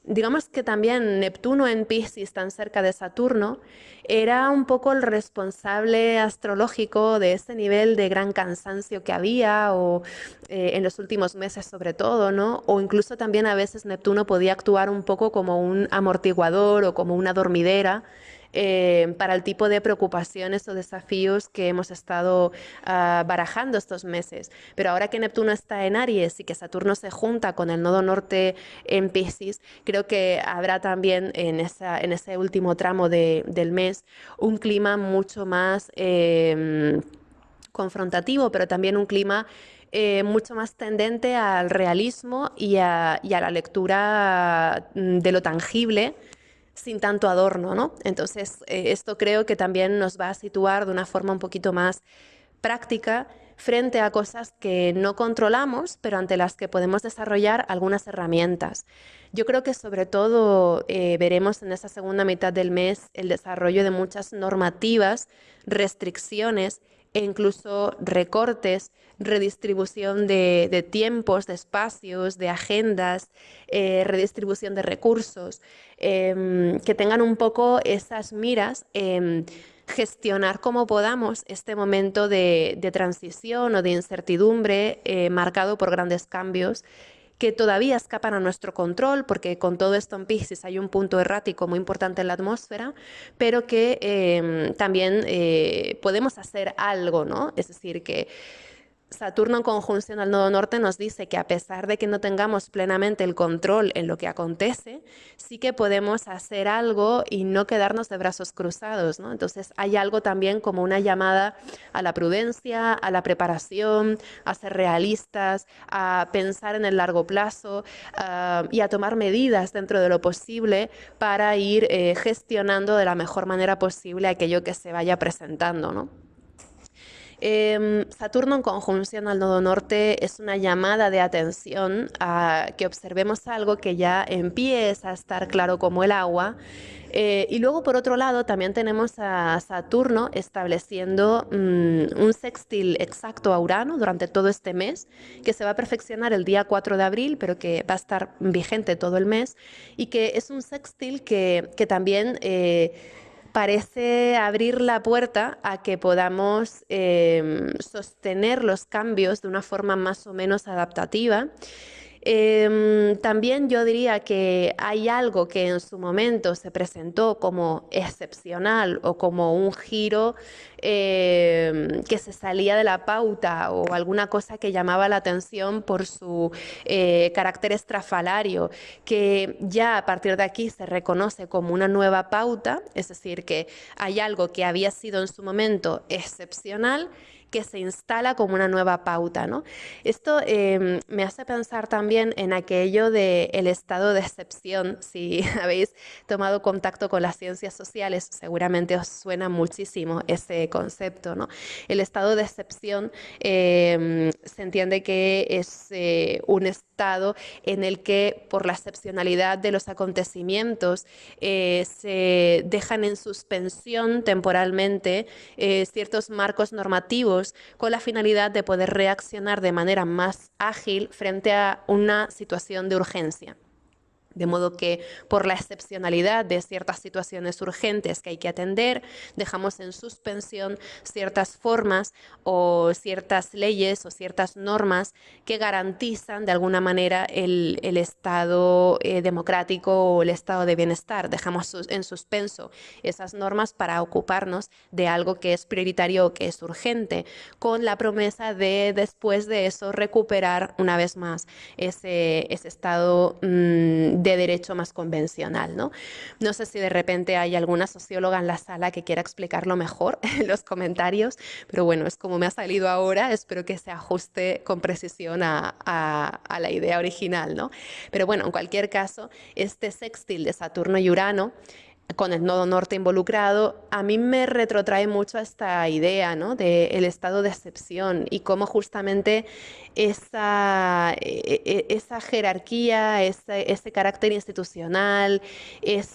Digamos que también Neptuno en Piscis, tan cerca de Saturno, era un poco el responsable astrológico de ese nivel de gran cansancio que había, o en los últimos meses sobre todo, ¿no? O incluso también a veces Neptuno podía actuar un poco como un amortiguador o como una dormidera para el tipo de preocupaciones o desafíos que hemos estado barajando estos meses. Pero ahora que Neptuno está en Aries y que Saturno se junta con el nodo norte en Piscis, creo que habrá también en ese último tramo del mes un clima mucho más confrontativo, pero también un clima mucho más tendente al realismo y a la lectura de lo tangible sin tanto adorno, ¿no? Entonces, esto creo que también nos va a situar de una forma un poquito más práctica frente a cosas que no controlamos, pero ante las que podemos desarrollar algunas herramientas. Yo creo que sobre todo veremos en esa segunda mitad del mes el desarrollo de muchas normativas, restricciones e incluso recortes, redistribución de tiempos, de espacios, de agendas, redistribución de recursos, que tengan un poco esas miras gestionar como podamos este momento de transición o de incertidumbre marcado por grandes cambios que todavía escapan a nuestro control, porque con todo esto en Piscis hay un punto errático muy importante en la atmósfera, pero que también podemos hacer algo, ¿no? Es decir, que Saturno en conjunción al nodo norte nos dice que a pesar de que no tengamos plenamente el control en lo que acontece, sí que podemos hacer algo y no quedarnos de brazos cruzados, ¿no? Entonces hay algo también como una llamada a la prudencia, a la preparación, a ser realistas, a pensar en el largo plazo y a tomar medidas dentro de lo posible para ir gestionando de la mejor manera posible aquello que se vaya presentando, ¿no? Saturno en conjunción al nodo norte es una llamada de atención a que observemos algo que ya empieza a estar claro como el agua. Y luego, por otro lado, también tenemos a Saturno estableciendo un sextil exacto a Urano durante todo este mes, que se va a perfeccionar el día 4 de abril, pero que va a estar vigente todo el mes, y que es un sextil que también parece abrir la puerta a que podamos sostener los cambios de una forma más o menos adaptativa. También yo diría que hay algo que en su momento se presentó como excepcional o como un giro que se salía de la pauta o alguna cosa que llamaba la atención por su carácter estrafalario, que ya a partir de aquí se reconoce como una nueva pauta, es decir, que hay algo que había sido en su momento excepcional que se instala como una nueva pauta, ¿no? Esto me hace pensar también en aquello del estado de excepción. Si habéis tomado contacto con las ciencias sociales, seguramente os suena muchísimo ese concepto, ¿no? El estado de excepción se entiende que es un estado en el que por la excepcionalidad de los acontecimientos se dejan en suspensión temporalmente ciertos marcos normativos con la finalidad de poder reaccionar de manera más ágil frente a una situación de urgencia. De modo que por la excepcionalidad de ciertas situaciones urgentes que hay que atender, dejamos en suspensión ciertas formas o ciertas leyes o ciertas normas que garantizan de alguna manera el estado democrático o el estado de bienestar. Dejamos en suspenso esas normas para ocuparnos de algo que es prioritario o que es urgente, con la promesa de después de eso recuperar una vez más ese estado de derecho más convencional, ¿no? No sé si de repente hay alguna socióloga en la sala que quiera explicarlo mejor en los comentarios, pero bueno, es como me ha salido ahora, espero que se ajuste con precisión a la idea original, ¿no? Pero bueno, en cualquier caso, este sextil de Saturno y Urano, con el nodo norte involucrado, a mí me retrotrae mucho a esta idea, ¿no? Del estado de excepción y cómo justamente esa jerarquía, ese carácter institucional, ese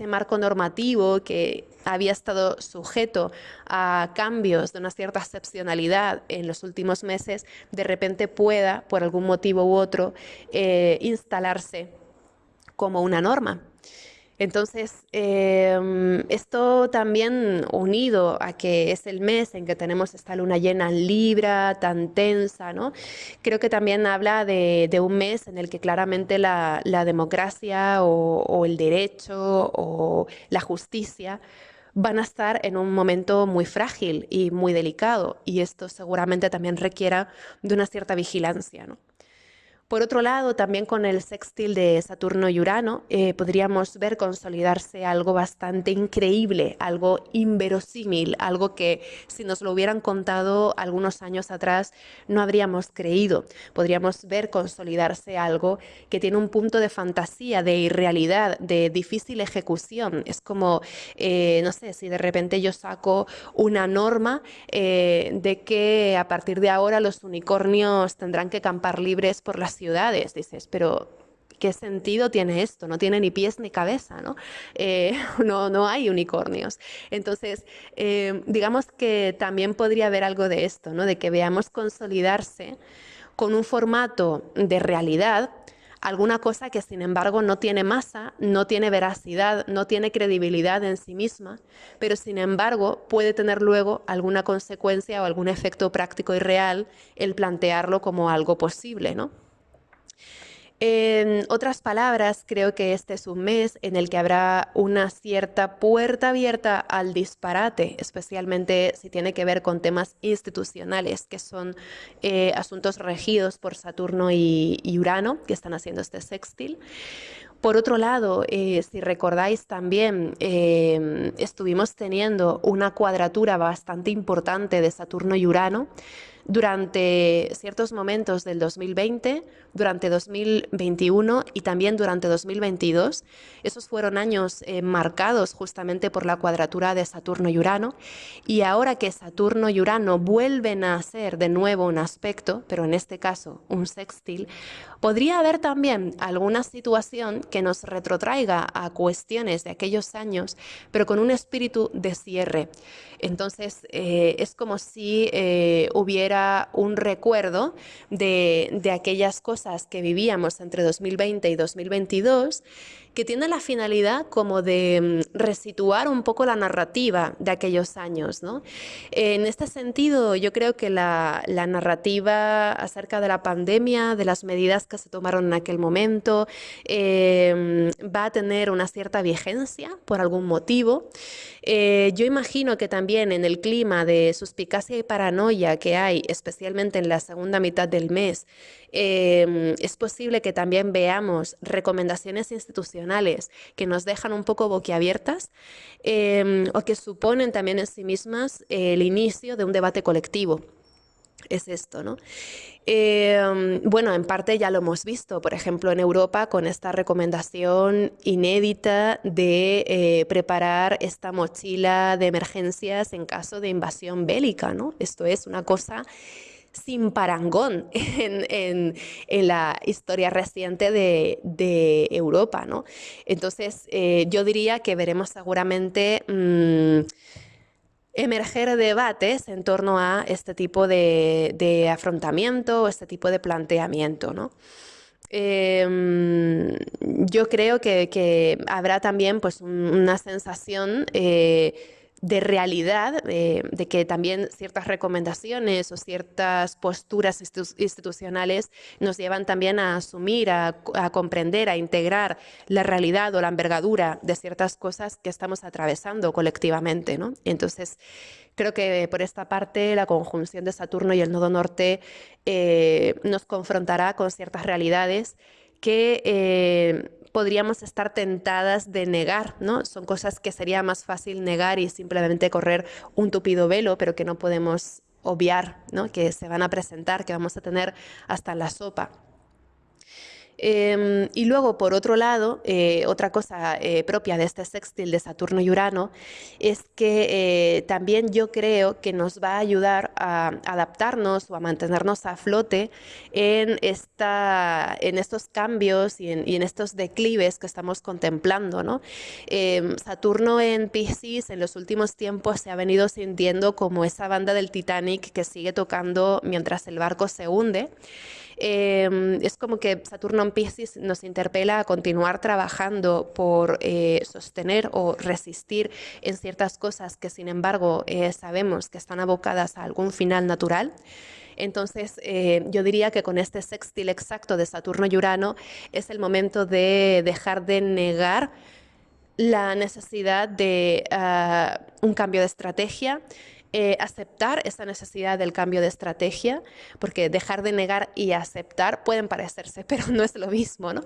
marco normativo que había estado sujeto a cambios de una cierta excepcionalidad en los últimos meses, de repente pueda, por algún motivo u otro, instalarse como una norma. Entonces, esto también unido a que es el mes en que tenemos esta luna llena en Libra, tan tensa, ¿no? Creo que también habla de un mes en el que claramente la democracia o el derecho o la justicia van a estar en un momento muy frágil y muy delicado, y esto seguramente también requiera de una cierta vigilancia, ¿no? Por otro lado, también con el sextil de Saturno y Urano, podríamos ver consolidarse algo bastante increíble, algo inverosímil, algo que si nos lo hubieran contado algunos años atrás no habríamos creído. Podríamos ver consolidarse algo que tiene un punto de fantasía, de irrealidad, de difícil ejecución. Es como, no sé, si de repente yo saco una norma de que a partir de ahora los unicornios tendrán que campar libres por las ciudades. Dices, pero ¿qué sentido tiene esto? No tiene ni pies ni cabeza, ¿no? No hay unicornios. Entonces, digamos que también podría haber algo de esto, ¿no? De que veamos consolidarse con un formato de realidad alguna cosa que sin embargo no tiene masa, no tiene veracidad, no tiene credibilidad en sí misma, pero sin embargo puede tener luego alguna consecuencia o algún efecto práctico y real el plantearlo como algo posible, ¿no? En otras palabras, creo que este es un mes en el que habrá una cierta puerta abierta al disparate, especialmente si tiene que ver con temas institucionales, que son asuntos regidos por Saturno y Urano, que están haciendo este sextil. Por otro lado, si recordáis también, estuvimos teniendo una cuadratura bastante importante de Saturno y Urano durante ciertos momentos del 2020, durante 2021 y también durante 2022. Esos fueron años marcados justamente por la cuadratura de Saturno y Urano. Y ahora que Saturno y Urano vuelven a ser de nuevo un aspecto, pero en este caso un sextil, podría haber también alguna situación que nos retrotraiga a cuestiones de aquellos años, pero con un espíritu de cierre. Entonces, es como si hubiera un recuerdo de aquellas cosas que vivíamos entre 2020 y 2022, que tiene la finalidad como de resituar un poco la narrativa de aquellos años, ¿no? En este sentido, yo creo que la narrativa acerca de la pandemia, de las medidas que se tomaron en aquel momento, va a tener una cierta vigencia por algún motivo. Yo imagino que también en el clima de suspicacia y paranoia que hay, especialmente en la segunda mitad del mes, es posible que también veamos recomendaciones institucionales que nos dejan un poco boquiabiertas, o que suponen también en sí mismas el inicio de un debate colectivo. Es esto, ¿no? Bueno, en parte ya lo hemos visto, por ejemplo, en Europa con esta recomendación inédita de preparar esta mochila de emergencias en caso de invasión bélica, ¿no? Esto es una cosa sin parangón en la historia reciente de Europa, ¿no? Entonces, yo diría que veremos seguramente emerger debates en torno a este tipo de afrontamiento, este tipo de planteamiento, ¿no? Yo creo que habrá también pues, una sensación de realidad, de que también ciertas recomendaciones o ciertas posturas institucionales nos llevan también a asumir, a comprender, a integrar la realidad o la envergadura de ciertas cosas que estamos atravesando colectivamente, ¿no? Entonces, creo que por esta parte la conjunción de Saturno y el nodo norte nos confrontará con ciertas realidades que podríamos estar tentadas de negar, ¿no? Son cosas que sería más fácil negar y simplemente correr un tupido velo, pero que no podemos obviar, ¿no? Que se van a presentar, que vamos a tener hasta en la sopa. Y luego, por otro lado, otra cosa propia de este sextil de Saturno y Urano es que también yo creo que nos va a ayudar a adaptarnos o a mantenernos a flote en estos cambios y en estos declives que estamos contemplando, ¿no? Saturno en Piscis en los últimos tiempos se ha venido sintiendo como esa banda del Titanic que sigue tocando mientras el barco se hunde. Es como que Saturno en Piscis nos interpela a continuar trabajando por sostener o resistir en ciertas cosas que sin embargo sabemos que están abocadas a algún final natural. Entonces, yo diría que con este sextil exacto de Saturno y Urano es el momento de dejar de negar la necesidad de un cambio de estrategia, aceptar esa necesidad del cambio de estrategia, porque dejar de negar y aceptar pueden parecerse, pero no es lo mismo, ¿no?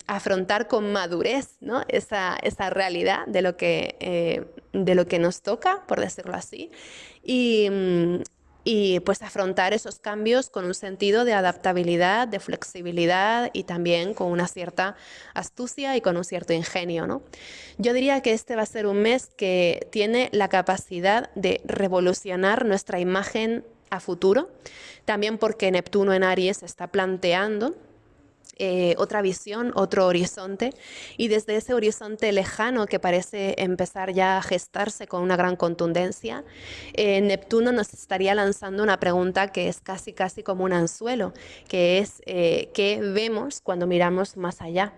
Afrontar con madurez, ¿no? esa realidad de lo que nos toca, por decirlo así, y pues afrontar esos cambios con un sentido de adaptabilidad, de flexibilidad y también con una cierta astucia y con un cierto ingenio, ¿no? Yo diría que este va a ser un mes que tiene la capacidad de revolucionar nuestra imagen a futuro, también porque Neptuno en Aries está planteando otra visión, otro horizonte, y desde ese horizonte lejano que parece empezar ya a gestarse con una gran contundencia, Neptuno nos estaría lanzando una pregunta que es casi como un anzuelo, que es ¿qué vemos cuando miramos más allá?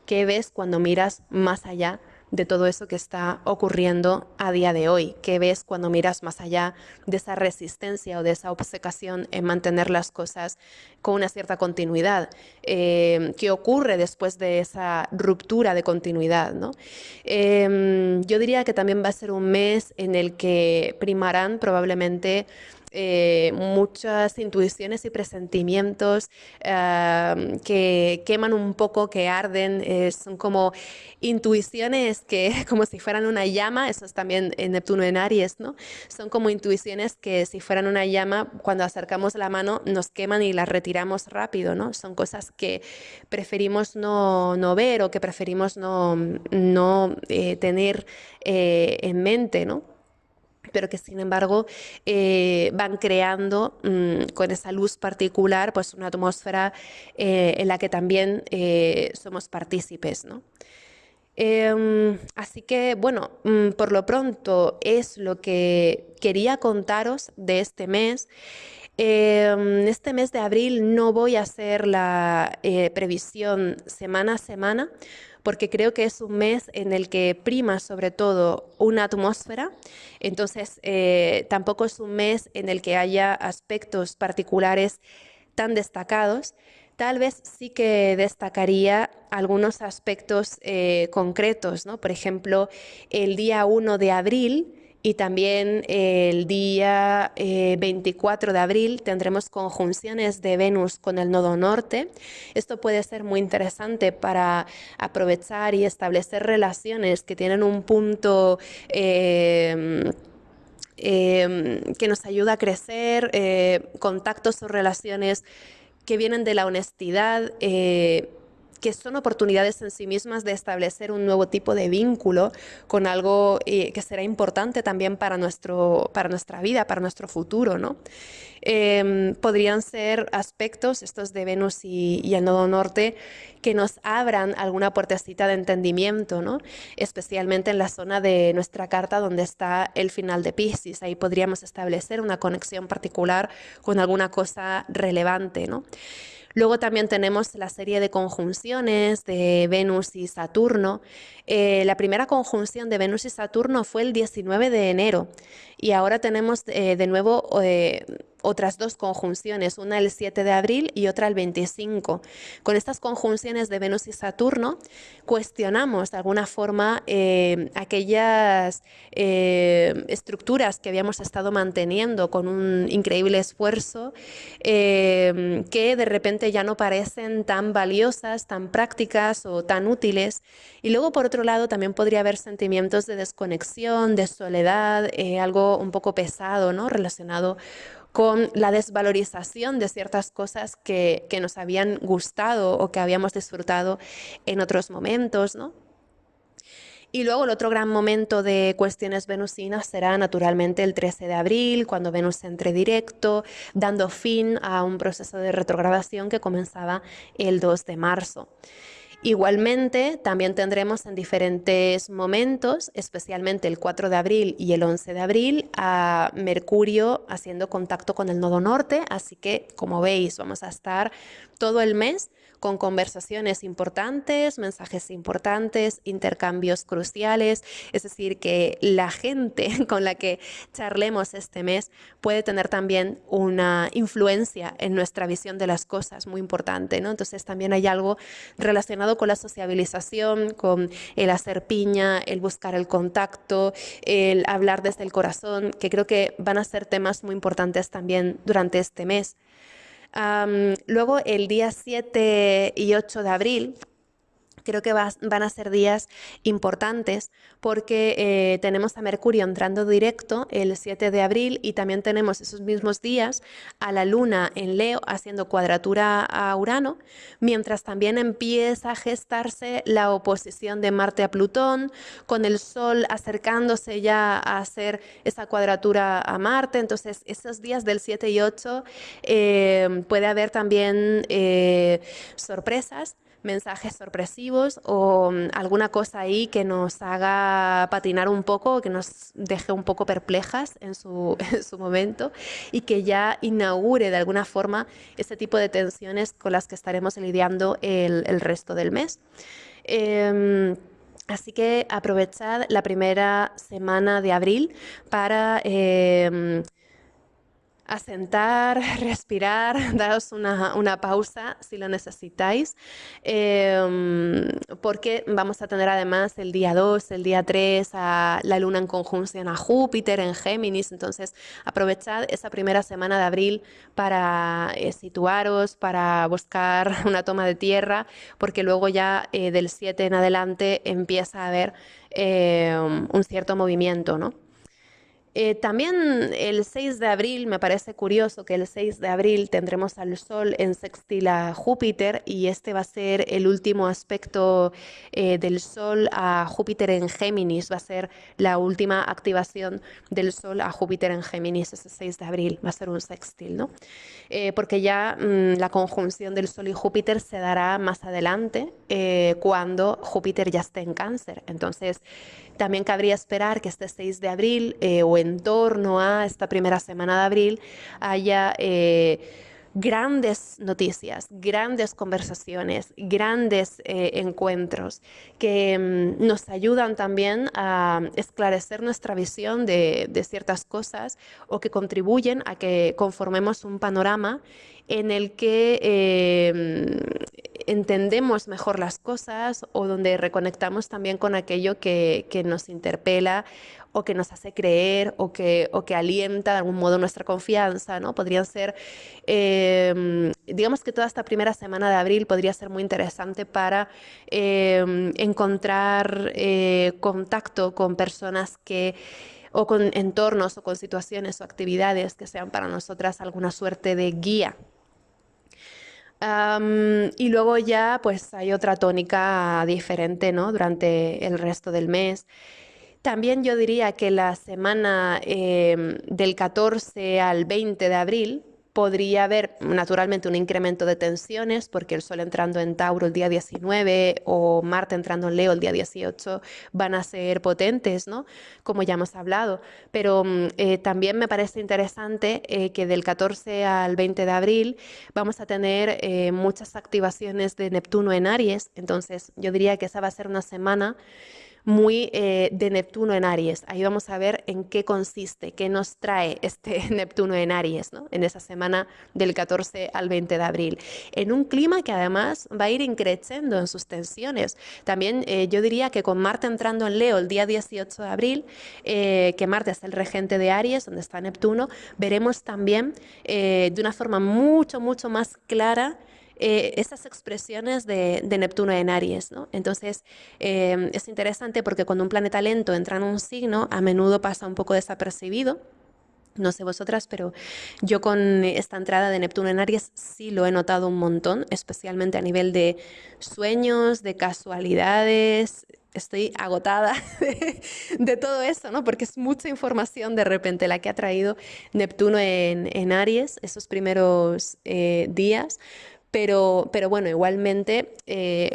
¿Qué ves cuando miras más allá de todo eso que está ocurriendo a día de hoy? ¿Qué ves cuando miras más allá de esa resistencia o de esa obcecación en mantener las cosas con una cierta continuidad? ¿Qué ocurre después de esa ruptura de continuidad, ¿no? Yo diría que también va a ser un mes en el que primarán probablemente muchas intuiciones y presentimientos que queman un poco, que arden, son como intuiciones que como si fueran una llama, eso es también en Neptuno en Aries, ¿no? Son como intuiciones que si fueran una llama, cuando acercamos la mano nos queman y las retiramos rápido, ¿no? Son cosas que preferimos no ver o que preferimos no tener en mente, ¿no? Pero que sin embargo van creando con esa luz particular pues una atmósfera en la que también somos partícipes, ¿no? Así que bueno, por lo pronto es lo que quería contaros de este mes. Este mes de abril no voy a hacer la previsión semana a semana, porque creo que es un mes en el que prima sobre todo una atmósfera. Entonces tampoco es un mes en el que haya aspectos particulares tan destacados. Tal vez sí que destacaría algunos aspectos concretos, ¿no? Por ejemplo, el día 1 de abril y también el día 24 de abril tendremos conjunciones de Venus con el nodo norte. Esto puede ser muy interesante para aprovechar y establecer relaciones que tienen un punto que nos ayuda a crecer, contactos o relaciones que vienen de la honestidad, que son oportunidades en sí mismas de establecer un nuevo tipo de vínculo con algo que será importante también para nuestra vida, para nuestro futuro, ¿no? Podrían ser aspectos, estos de Venus y el nodo norte, que nos abran alguna puertecita de entendimiento, ¿no? Especialmente en la zona de nuestra carta donde está el final de Piscis. Ahí podríamos establecer una conexión particular con alguna cosa relevante, ¿no? Luego también tenemos la serie de conjunciones de Venus y Saturno. La primera conjunción de Venus y Saturno fue el 19 de enero y ahora tenemos de nuevo otras dos conjunciones, una el 7 de abril y otra el 25. Con estas conjunciones de Venus y Saturno cuestionamos de alguna forma aquellas estructuras que habíamos estado manteniendo con un increíble esfuerzo, que de repente ya no parecen tan valiosas, tan prácticas o tan útiles. Y luego, por otro lado, también podría haber sentimientos de desconexión, de soledad, algo un poco pesado, ¿no? Relacionado con la desvalorización de ciertas cosas que nos habían gustado o que habíamos disfrutado en otros momentos, ¿no? Y luego el otro gran momento de cuestiones venusinas será naturalmente el 13 de abril, cuando Venus entre directo, dando fin a un proceso de retrogradación que comenzaba el 2 de marzo. Igualmente, también tendremos en diferentes momentos, especialmente el 4 de abril y el 11 de abril, a Mercurio haciendo contacto con el nodo norte, así que, como veis, vamos a estar todo el mes con conversaciones importantes, mensajes importantes, intercambios cruciales, es decir, que la gente con la que charlemos este mes puede tener también una influencia en nuestra visión de las cosas muy importante, ¿no? Entonces también hay algo relacionado con la sociabilización, con el hacer piña, el buscar el contacto, el hablar desde el corazón, que creo que van a ser temas muy importantes también durante este mes. Luego, el día 7 y 8 de abril, creo que van a ser días importantes porque tenemos a Mercurio entrando directo el 7 de abril y también tenemos esos mismos días a la Luna en Leo haciendo cuadratura a Urano, mientras también empieza a gestarse la oposición de Marte a Plutón, con el Sol acercándose ya a hacer esa cuadratura a Marte. Entonces, esos días del 7 y 8 puede haber también sorpresas, mensajes sorpresivos o alguna cosa ahí que nos haga patinar un poco, que nos deje un poco perplejas en su, en su momento y que ya inaugure de alguna forma ese tipo de tensiones con las que estaremos lidiando el resto del mes. Así que aprovechad la primera semana de abril para asentar, respirar, daos una pausa si lo necesitáis, porque vamos a tener además el día 2, el día 3 a la luna en conjunción a Júpiter en Géminis, entonces aprovechad esa primera semana de abril para situaros, para buscar una toma de tierra, porque luego ya del 7 en adelante empieza a haber un cierto movimiento, ¿no? También el 6 de abril, me parece curioso que el 6 de abril tendremos al Sol en sextil a Júpiter y este va a ser el último aspecto del Sol a Júpiter en Géminis, va a ser la última activación del Sol a Júpiter en Géminis, ese 6 de abril, va a ser un sextil, ¿no? Porque ya la conjunción del Sol y Júpiter se dará más adelante cuando Júpiter ya esté en Cáncer. Entonces, también cabría esperar que este 6 de abril o en torno a esta primera semana de abril haya grandes noticias, grandes conversaciones, grandes encuentros que nos ayudan también a esclarecer nuestra visión de ciertas cosas o que contribuyen a que conformemos un panorama en el que entendemos mejor las cosas o donde reconectamos también con aquello que nos interpela o que nos hace creer o que alienta de algún modo nuestra confianza, ¿no? Podrían ser, digamos que toda esta primera semana de abril podría ser muy interesante para encontrar contacto con personas que o con entornos o con situaciones o actividades que sean para nosotras alguna suerte de guía. Y luego ya pues hay otra tónica diferente, ¿no? Durante el resto del mes. También yo diría que la semana del 14 al 20 de abril podría haber naturalmente un incremento de tensiones porque el Sol entrando en Tauro el día 19 o Marte entrando en Leo el día 18 van a ser potentes, ¿no? Como ya hemos hablado. Pero también me parece interesante que del 14 al 20 de abril vamos a tener muchas activaciones de Neptuno en Aries. Entonces yo diría que esa va a ser una semana muy de Neptuno en Aries. Ahí vamos a ver en qué consiste, qué nos trae este Neptuno en Aries, ¿no? En esa semana del 14 al 20 de abril. En un clima que además va a ir increciendo en sus tensiones. También yo diría que con Marte entrando en Leo el día 18 de abril, que Marte es el regente de Aries, donde está Neptuno, veremos también de una forma mucho, mucho más clara esas expresiones de Neptuno en Aries, ¿no? Entonces, es interesante porque cuando un planeta lento entra en un signo, a menudo pasa un poco desapercibido. No sé vosotras, pero yo con esta entrada de Neptuno en Aries sí lo he notado un montón, especialmente a nivel de sueños, de casualidades. Estoy agotada de todo eso, ¿no? Porque es mucha información de repente la que ha traído Neptuno en Aries esos primeros días. Pero bueno, igualmente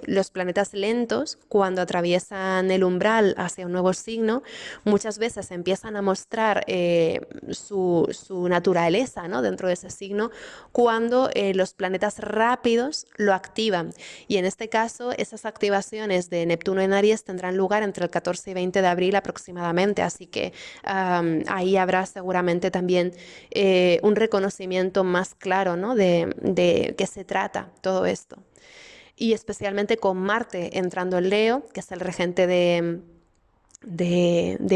los planetas lentos, cuando atraviesan el umbral hacia un nuevo signo, muchas veces empiezan a mostrar su naturaleza, ¿no? Dentro de ese signo, cuando los planetas rápidos lo activan. Y en este caso, esas activaciones de Neptuno en Aries tendrán lugar entre el 14 y 20 de abril aproximadamente. Así que ahí habrá seguramente también un reconocimiento más claro, ¿no? de qué se trata todo esto. Y especialmente con Marte entrando en Leo, que es el regente de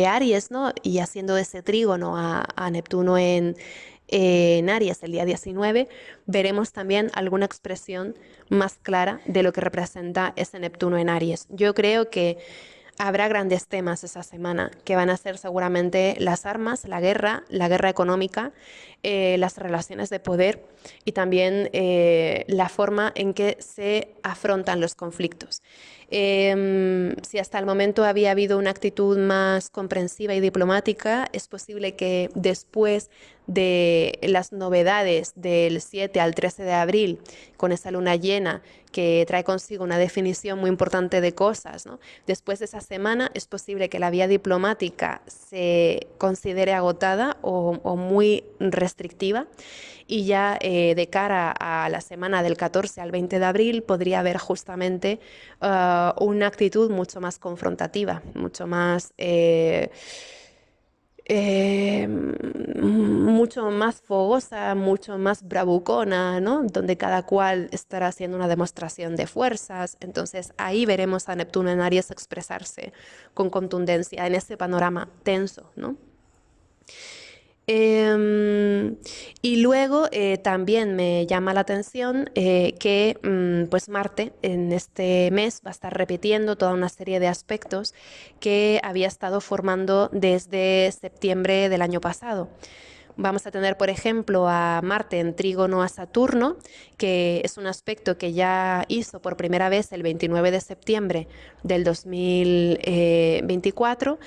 Aries, ¿no? Y haciendo ese trígono a Neptuno en Aries el día 19, veremos también alguna expresión más clara de lo que representa ese Neptuno en Aries. Yo creo que habrá grandes temas esa semana, que van a ser seguramente las armas, la guerra económica, las relaciones de poder y también la forma en que se afrontan los conflictos. Si hasta el momento había habido una actitud más comprensiva y diplomática, es posible que después de las novedades del 7 al 13 de abril, con esa luna llena que trae consigo una definición muy importante de cosas, ¿no? Después de esa semana es posible que la vía diplomática se considere agotada o muy restrictiva y ya de cara a la semana del 14 al 20 de abril podría haber justamente una actitud mucho más confrontativa, mucho más fogosa, mucho más bravucona, ¿no? Donde cada cual estará haciendo una demostración de fuerzas. Entonces ahí veremos a Neptuno en Aries expresarse con contundencia en ese panorama tenso, ¿no? Y luego también me llama la atención que pues Marte en este mes va a estar repitiendo toda una serie de aspectos que había estado formando desde septiembre del año pasado. Vamos a tener, por ejemplo, a Marte en trígono a Saturno, que es un aspecto que ya hizo por primera vez el 29 de septiembre del 2024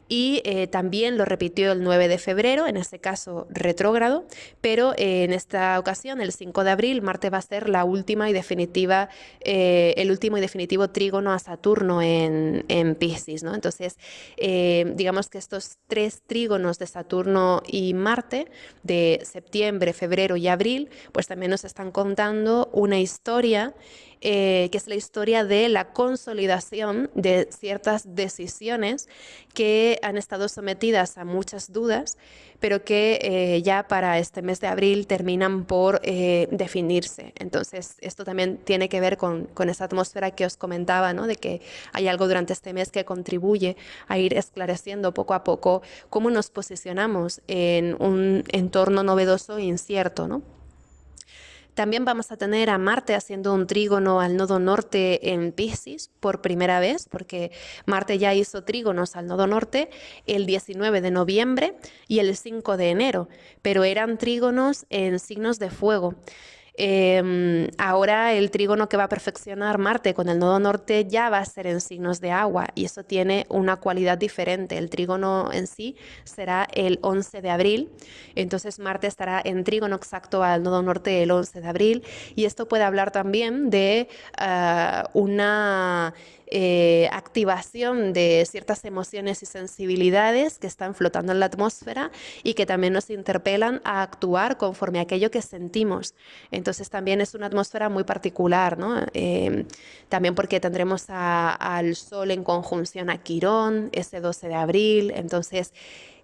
y también lo repitió el 9 de febrero, en este caso retrógrado, pero en esta ocasión, el 5 de abril, Marte va a ser la última y definitiva, el último y definitivo trígono a Saturno en Piscis, ¿no? Entonces, digamos que estos tres trígonos de Saturno y Marte de septiembre, febrero y abril, pues también nos están contando una historia que es la historia de la consolidación de ciertas decisiones que han estado sometidas a muchas dudas, pero que ya para este mes de abril terminan por definirse. Entonces, esto también tiene que ver con esa atmósfera que os comentaba, ¿no? De que hay algo durante este mes que contribuye a ir esclareciendo poco a poco cómo nos posicionamos en un entorno novedoso e incierto, ¿no? También vamos a tener a Marte haciendo un trígono al nodo norte en Piscis por primera vez, porque Marte ya hizo trígonos al nodo norte el 19 de noviembre y el 5 de enero, pero eran trígonos en signos de fuego. Ahora el trígono que va a perfeccionar Marte con el nodo norte ya va a ser en signos de agua y eso tiene una cualidad diferente. El trígono en sí será el 11 de abril, entonces Marte estará en trígono exacto al nodo norte el 11 de abril y esto puede hablar también de una activación de ciertas emociones y sensibilidades que están flotando en la atmósfera y que también nos interpelan a actuar conforme a aquello que sentimos. Entonces también es una atmósfera muy particular, ¿no? También porque tendremos al Sol en conjunción a Quirón ese 12 de abril. Entonces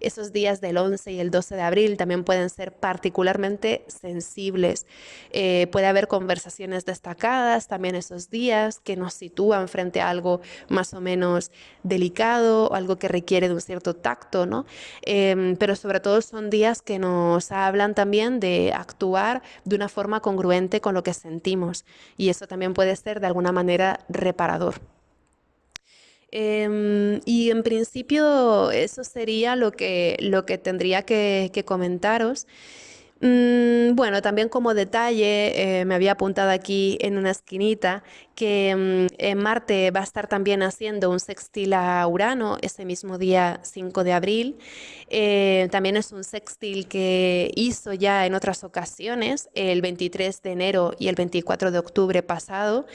esos días del 11 y el 12 de abril también pueden ser particularmente sensibles. Puede haber conversaciones destacadas también esos días que nos sitúan frente a algo más o menos delicado o algo que requiere de un cierto tacto, ¿no? Pero sobre todo son días que nos hablan también de actuar de una forma congruente con lo que sentimos, y eso también puede ser de alguna manera reparador. Y en principio eso sería lo que tendría que comentaros. Bueno, también como detalle, me había apuntado aquí en una esquinita que Marte va a estar también haciendo un sextil a Urano ese mismo día 5 de abril. También es un sextil que hizo ya en otras ocasiones, el 23 de enero y el 24 de octubre pasado.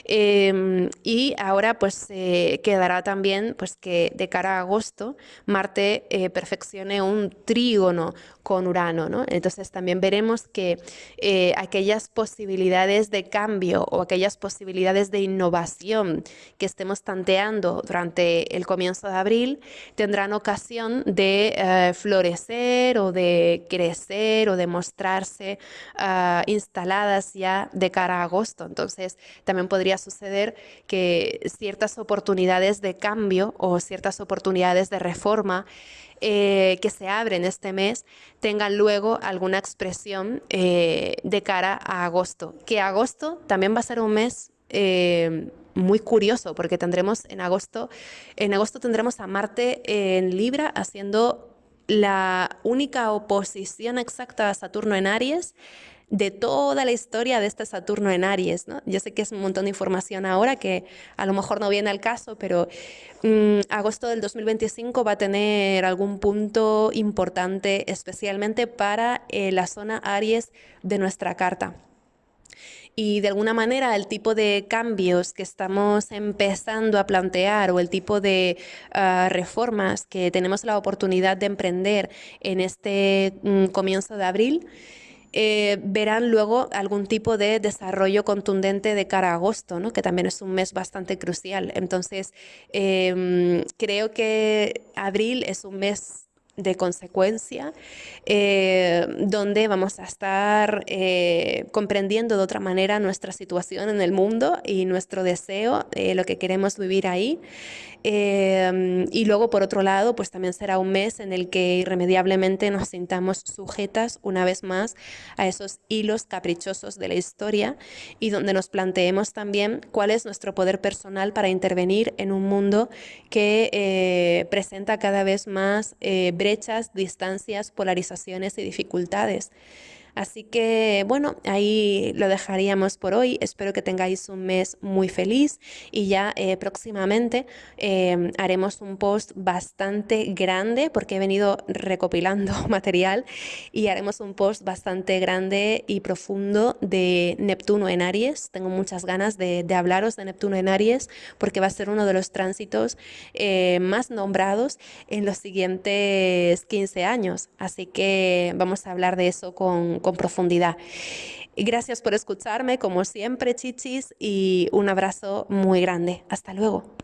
Y ahora pues quedará también pues que de cara a agosto Marte perfeccione un trígono con Urano, ¿no? Entonces también veremos que aquellas posibilidades de cambio o aquellas posibilidades de innovación que estemos tanteando durante el comienzo de abril tendrán ocasión de florecer o de crecer o de mostrarse instaladas ya de cara a agosto. Entonces también podría suceder que ciertas oportunidades de cambio o ciertas oportunidades de reforma que se abren este mes tengan luego alguna expresión de cara a agosto. Que agosto también va a ser un mes muy curioso porque tendremos en agosto tendremos a Marte en Libra haciendo la única oposición exacta a Saturno en Aries de toda la historia de este Saturno en Aries, ¿no? Yo sé que es un montón de información ahora que a lo mejor no viene al caso, pero agosto del 2025 va a tener algún punto importante, especialmente para la zona Aries de nuestra carta. Y de alguna manera el tipo de cambios que estamos empezando a plantear o el tipo de reformas que tenemos la oportunidad de emprender en este comienzo de abril, verán luego algún tipo de desarrollo contundente de cara a agosto, ¿no? Que también es un mes bastante crucial. Entonces, creo que abril es un mes de consecuencia, donde vamos a estar comprendiendo de otra manera nuestra situación en el mundo y nuestro deseo, lo que queremos vivir ahí. Y luego, por otro lado, pues también será un mes en el que irremediablemente nos sintamos sujetas una vez más a esos hilos caprichosos de la historia y donde nos planteemos también cuál es nuestro poder personal para intervenir en un mundo que presenta cada vez más brechas, distancias, polarizaciones y dificultades. Así que bueno, ahí lo dejaríamos por hoy. Espero que tengáis un mes muy feliz y ya próximamente haremos un post bastante grande porque he venido recopilando material y haremos un post bastante grande y profundo de Neptuno en Aries. Tengo muchas ganas de hablaros de Neptuno en Aries porque va a ser uno de los tránsitos más nombrados en los siguientes 15 años. Así que vamos a hablar de eso con profundidad. Gracias por escucharme, como siempre, chichis, y un abrazo muy grande. Hasta luego.